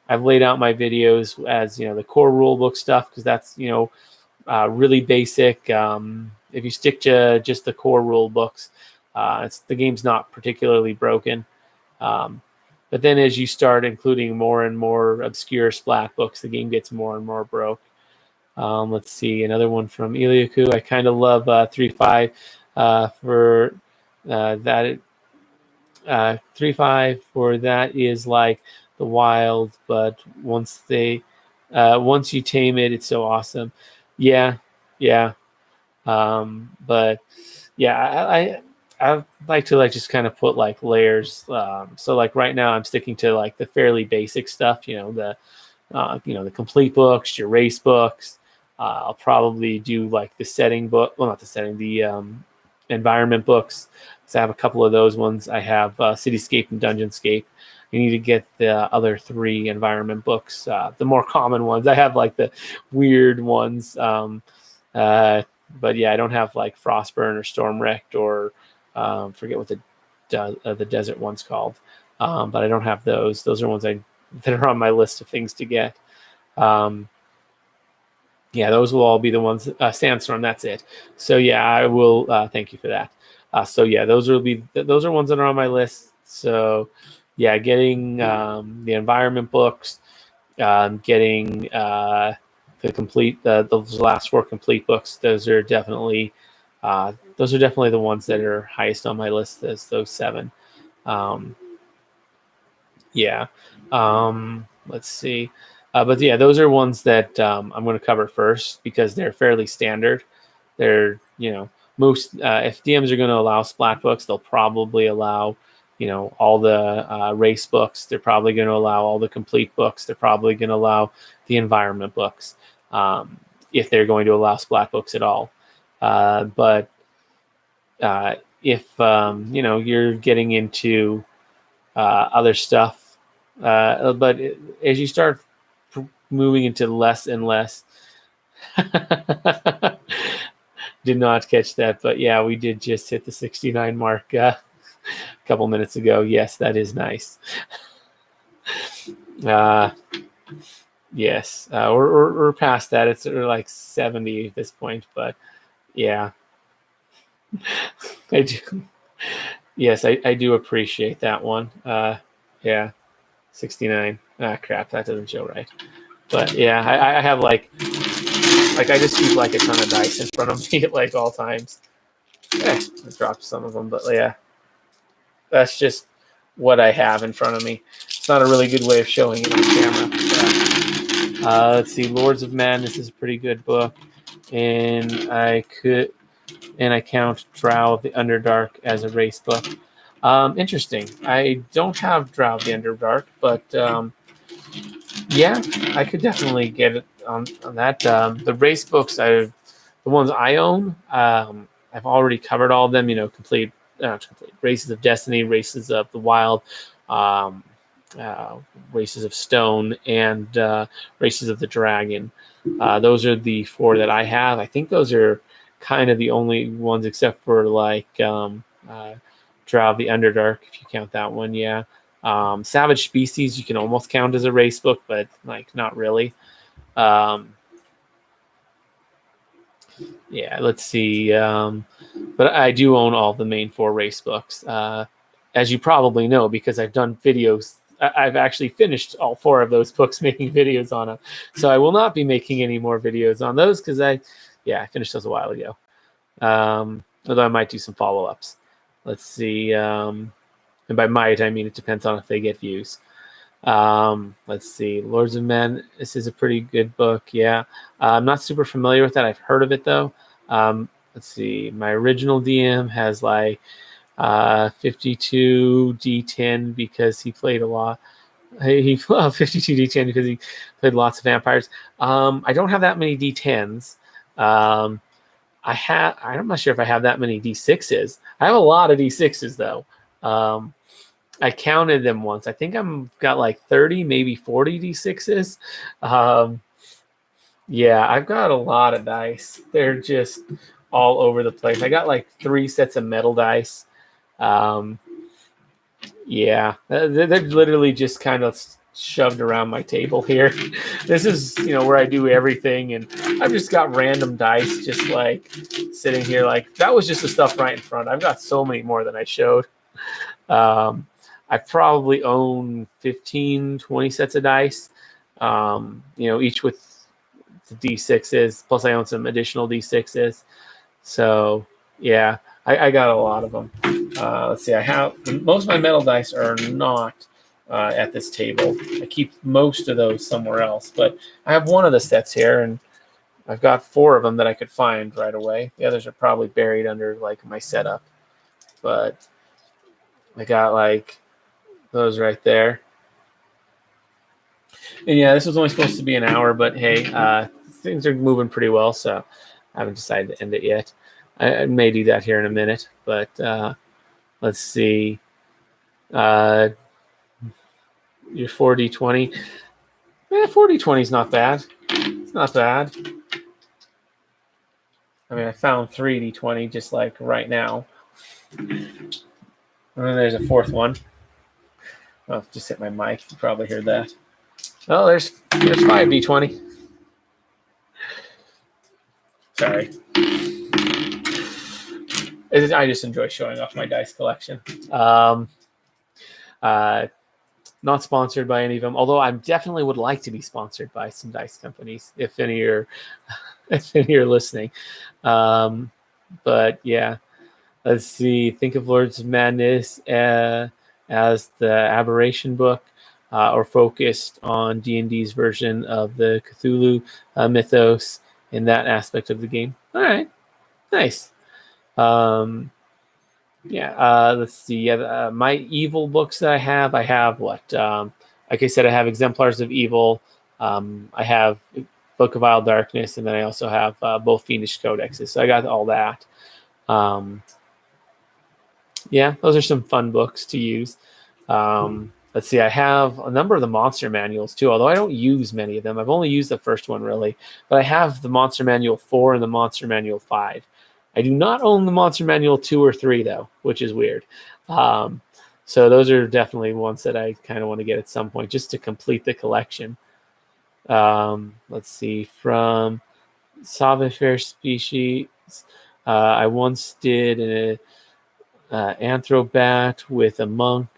S1: I've laid out my videos as the core rule book stuff, because that's really basic. If you stick to just the core rule books, the game's not particularly broken. But then as you start including more and more obscure splat books, the game gets more and more broke. Let's see, another one from Iliaku. I kind of love 3/5 for that. 3/5 for that is like the wild, but once you tame it, it's so awesome. Yeah, yeah. But yeah, I like to like just kind of put like layers. So like right now I'm sticking to like the fairly basic stuff, the complete books, your race books. I'll probably do like the setting book, well not the setting, the environment books. So I have a couple of those ones. I have Cityscape and Dungeonscape. You need to get the other 3 environment books, the more common ones. I have like the weird ones. But yeah, I don't have like Frostburn or Stormwrecked or forget what the desert one's called. But I don't have those. Those are ones that are on my list of things to get. Yeah, those will all be the ones. Sandstorm, that's it. So yeah, I will thank you for that. So yeah, those are ones that are on my list. So yeah, getting the environment books, getting the complete those last 4 complete books. Those are definitely the ones that are highest on my list as those 7. Um, yeah. Let's see. But yeah, those are ones that I'm going to cover first because they're fairly standard. They're, most, if DMs are going to allow splat books, they'll probably allow, all the race books. They're probably going to allow all the complete books. They're probably going to allow the environment books, if they're going to allow splat books at all. But if, you're getting into other stuff, but as you start moving into less and less, did not catch that, but yeah, we did just hit the 69 mark a couple minutes ago. Yes, that is nice. Yes, we're past that. It's like 70 at this point, but yeah, I do. Yes, I do appreciate that one. Yeah, 69. Ah, crap, that doesn't show right. But yeah, I have like I just keep like a ton of dice in front of me at like all times. I dropped some of them, but yeah, that's just what I have in front of me. It's not a really good way of showing it on camera. But, let's see, Lords of Madness is a pretty good book, and I count Drow of the Underdark as a race book. Interesting. I don't have Drow of the Underdark, but yeah, I could definitely get it on that. The race books, the ones I own, I've already covered all of them. Complete Races of Destiny, Races of the Wild, um, Races of Stone, and Races of the Dragon. Those are the 4 that I have. I think those are kind of the only ones, except for like Drow of the Underdark, if you count that one. Yeah. Savage Species you can almost count as a race book, but like not really. Yeah, let's see. But I do own all the main 4 race books, as you probably know, because I've done videos. I've actually finished all 4 of those books, making videos on them. So I will not be making any more videos on those because I finished those a while ago. Although I might do some follow-ups. Let's see. And by might, I mean it depends on if they get views. Let's see. Lords of Men. This is a pretty good book. Yeah. I'm not super familiar with that. I've heard of it, though. Let's see. My original DM has like 52 D10 because he played a lot. He 52 D10 because he played lots of vampires. I don't have that many D10s. I'm not sure if I have that many D6s. I have a lot of D6s, though. I counted them once. I think I've got like 30, maybe 40 D6s. Yeah, I've got a lot of dice. They're just all over the place. I got like 3 sets of metal dice. Yeah, they're literally just kind of shoved around my table here. This is, where I do everything, and I've just got random dice just like sitting here. Like that was just the stuff right in front. I've got so many more than I showed. I probably own 15, 20 sets of dice, each with the D6s. Plus, I own some additional D6s. So, yeah, I got a lot of them. Let's see. Most of my metal dice are not at this table. I keep most of those somewhere else. But I have one of the sets here, and I've got 4 of them that I could find right away. The others are probably buried under like my setup. But I got like those right there. And yeah, this was only supposed to be an hour, but hey, things are moving pretty well, so I haven't decided to end it yet. I may do that here in a minute, but let's see. Your 4D20. 4D20 is not bad. It's not bad. I mean, I found 3D20 just like right now. And then there's a 4th one. Oh, just hit my mic. You probably heard that. Oh, there's 5D20. Sorry. I just enjoy showing off my dice collection. Um, not sponsored by any of them, although I definitely would like to be sponsored by some dice companies if any are if any are listening. But yeah, let's see. Think of Lords of Madness as the aberration book, or focused on D&D's version of the Cthulhu mythos in that aspect of the game. All right, nice. Yeah, let's see. Yeah, my evil books that I have what? Like I said, I have Exemplars of Evil. I have Book of Vile Darkness, and then I also have both Fiendish Codexes. So I got all that. Yeah, those are some fun books to use. Let's see. I have a number of the monster manuals too, although I don't use many of them. I've only used the first one really, but I have the Monster Manual 4 and the Monster Manual 5. I do not own the Monster Manual 2 or 3 though, which is weird. So those are definitely ones that I kind of want to get at some point just to complete the collection. Let's see. From Fair Species, I once did an Anthrobat with a monk,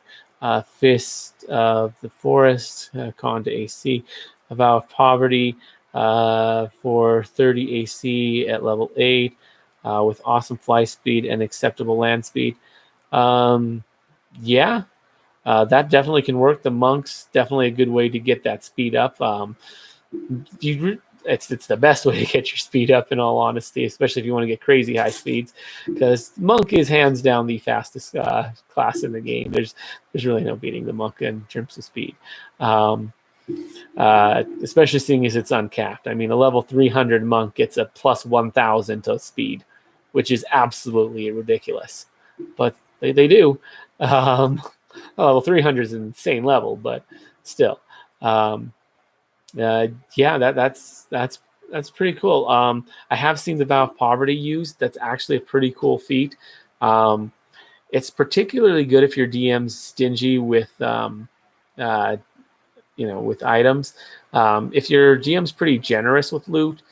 S1: Fist of the Forest, Con to AC, a Vow of Poverty for 30 AC at level 8, with awesome fly speed and acceptable land speed. Yeah, that definitely can work. The monk's definitely a good way to get that speed up. It's the best way to get your speed up, in all honesty, especially if you want to get crazy high speeds, because monk is hands down the fastest class in the game. There's really no beating the monk in terms of speed, especially seeing as it's uncapped. I mean, a level 300 monk gets a plus 1,000 to speed, which is absolutely ridiculous, but they do. Level 300 is an insane level, but still. Yeah, that's pretty cool. I have seen the Vow of Poverty used. That's actually a pretty cool feat. It's particularly good if your DM's stingy with, with items. If your DM's pretty generous with loot,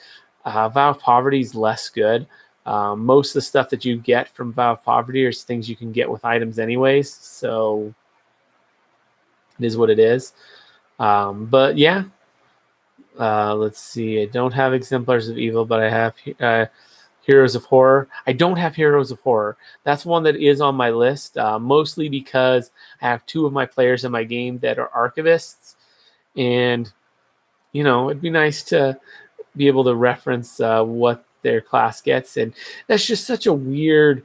S1: Vow of Poverty is less good. Most of the stuff that you get from Vow of Poverty are things you can get with items anyways. So it is what it is. But yeah. Let's see. I don't have Exemplars of Evil, but I have Heroes of Horror. I don't have Heroes of Horror. That's one that is on my list, mostly because I have 2 of my players in my game that are archivists, and it'd be nice to be able to reference what their class gets, and that's just such a weird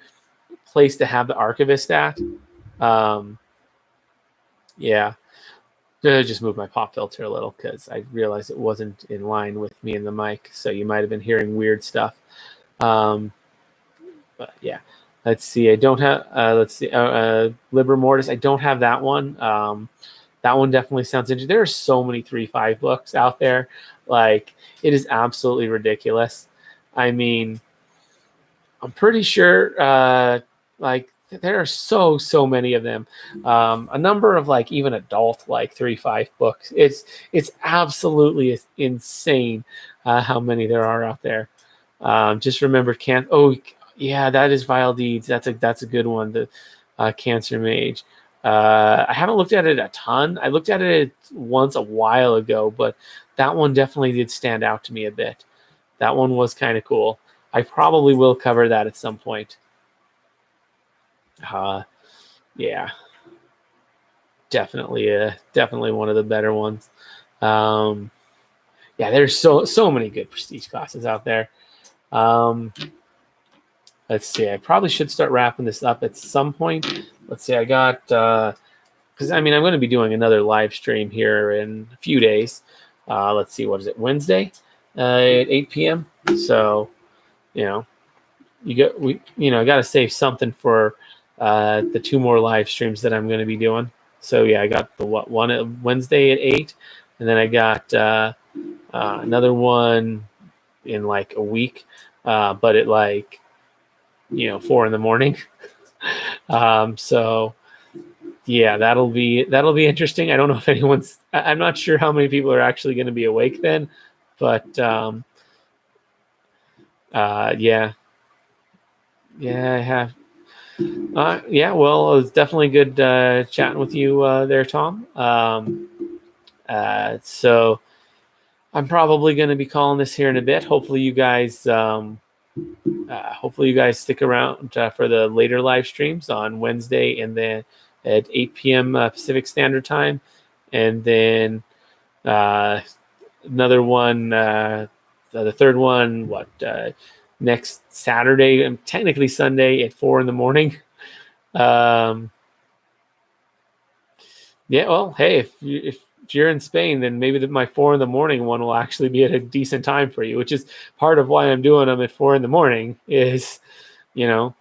S1: place to have the archivist at. Yeah. Just move my pop filter a little because I realized it wasn't in line with me and the mic, so you might have been hearing weird stuff. But yeah, let's see. I don't have. Let's see. Liber Mortis. I don't have that one. That one definitely sounds interesting. There are so many 3.5 books out there. Like, it is absolutely ridiculous. I mean, I'm pretty sure. There are so many of them. A number of even adult 3.5 books. It's absolutely insane how many there are out there. Just remember yeah, that is Vile Deeds. That's a good one. The Cancer Mage. I haven't looked at it a ton. I looked at it once a while ago, but that one definitely did stand out to me a bit. That one was kind of cool. I probably will cover that at some point. Yeah, definitely one of the better ones. Yeah, there's so many good prestige classes out there. Let's see. I probably should start wrapping this up at some point. Let's see. I got because I'm going to be doing another live stream here in a few days. Let's see. What is it? Wednesday at 8 p.m. So I got to save something for the 2 more live streams that I'm going to be doing. So yeah, I got the one Wednesday at 8, and then I got another one in a week, but at 4 in the morning. So yeah, that'll be interesting. I don't know if I'm not sure how many people are actually going to be awake then, but yeah, I have. Yeah, well, it was definitely good chatting with you there, Tom. So I'm probably going to be calling this here in a bit. Hopefully you guys stick around for the later live streams on Wednesday and then at 8 p.m. Pacific Standard Time, and then uh, another one, the third one, next Saturday, and technically Sunday at 4 in the morning. Um, yeah, well, hey, if you're in Spain, then maybe my 4 in the morning one will actually be at a decent time for you, which is part of why I'm doing them at 4 in the morning. Is you know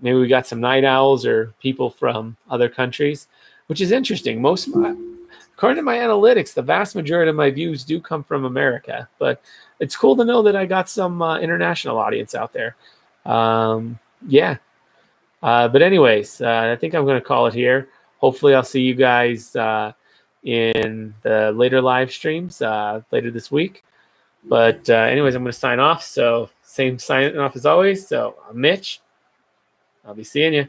S1: maybe we got some night owls or people from other countries, which is interesting. According to my analytics, the vast majority of my views do come from America, but it's cool to know that I got some international audience out there. Yeah. But anyways, I think I'm going to call it here. Hopefully, I'll see you guys in the later live streams later this week. But anyways, I'm going to sign off. So same sign off as always. So I'm Mitch. I'll be seeing you.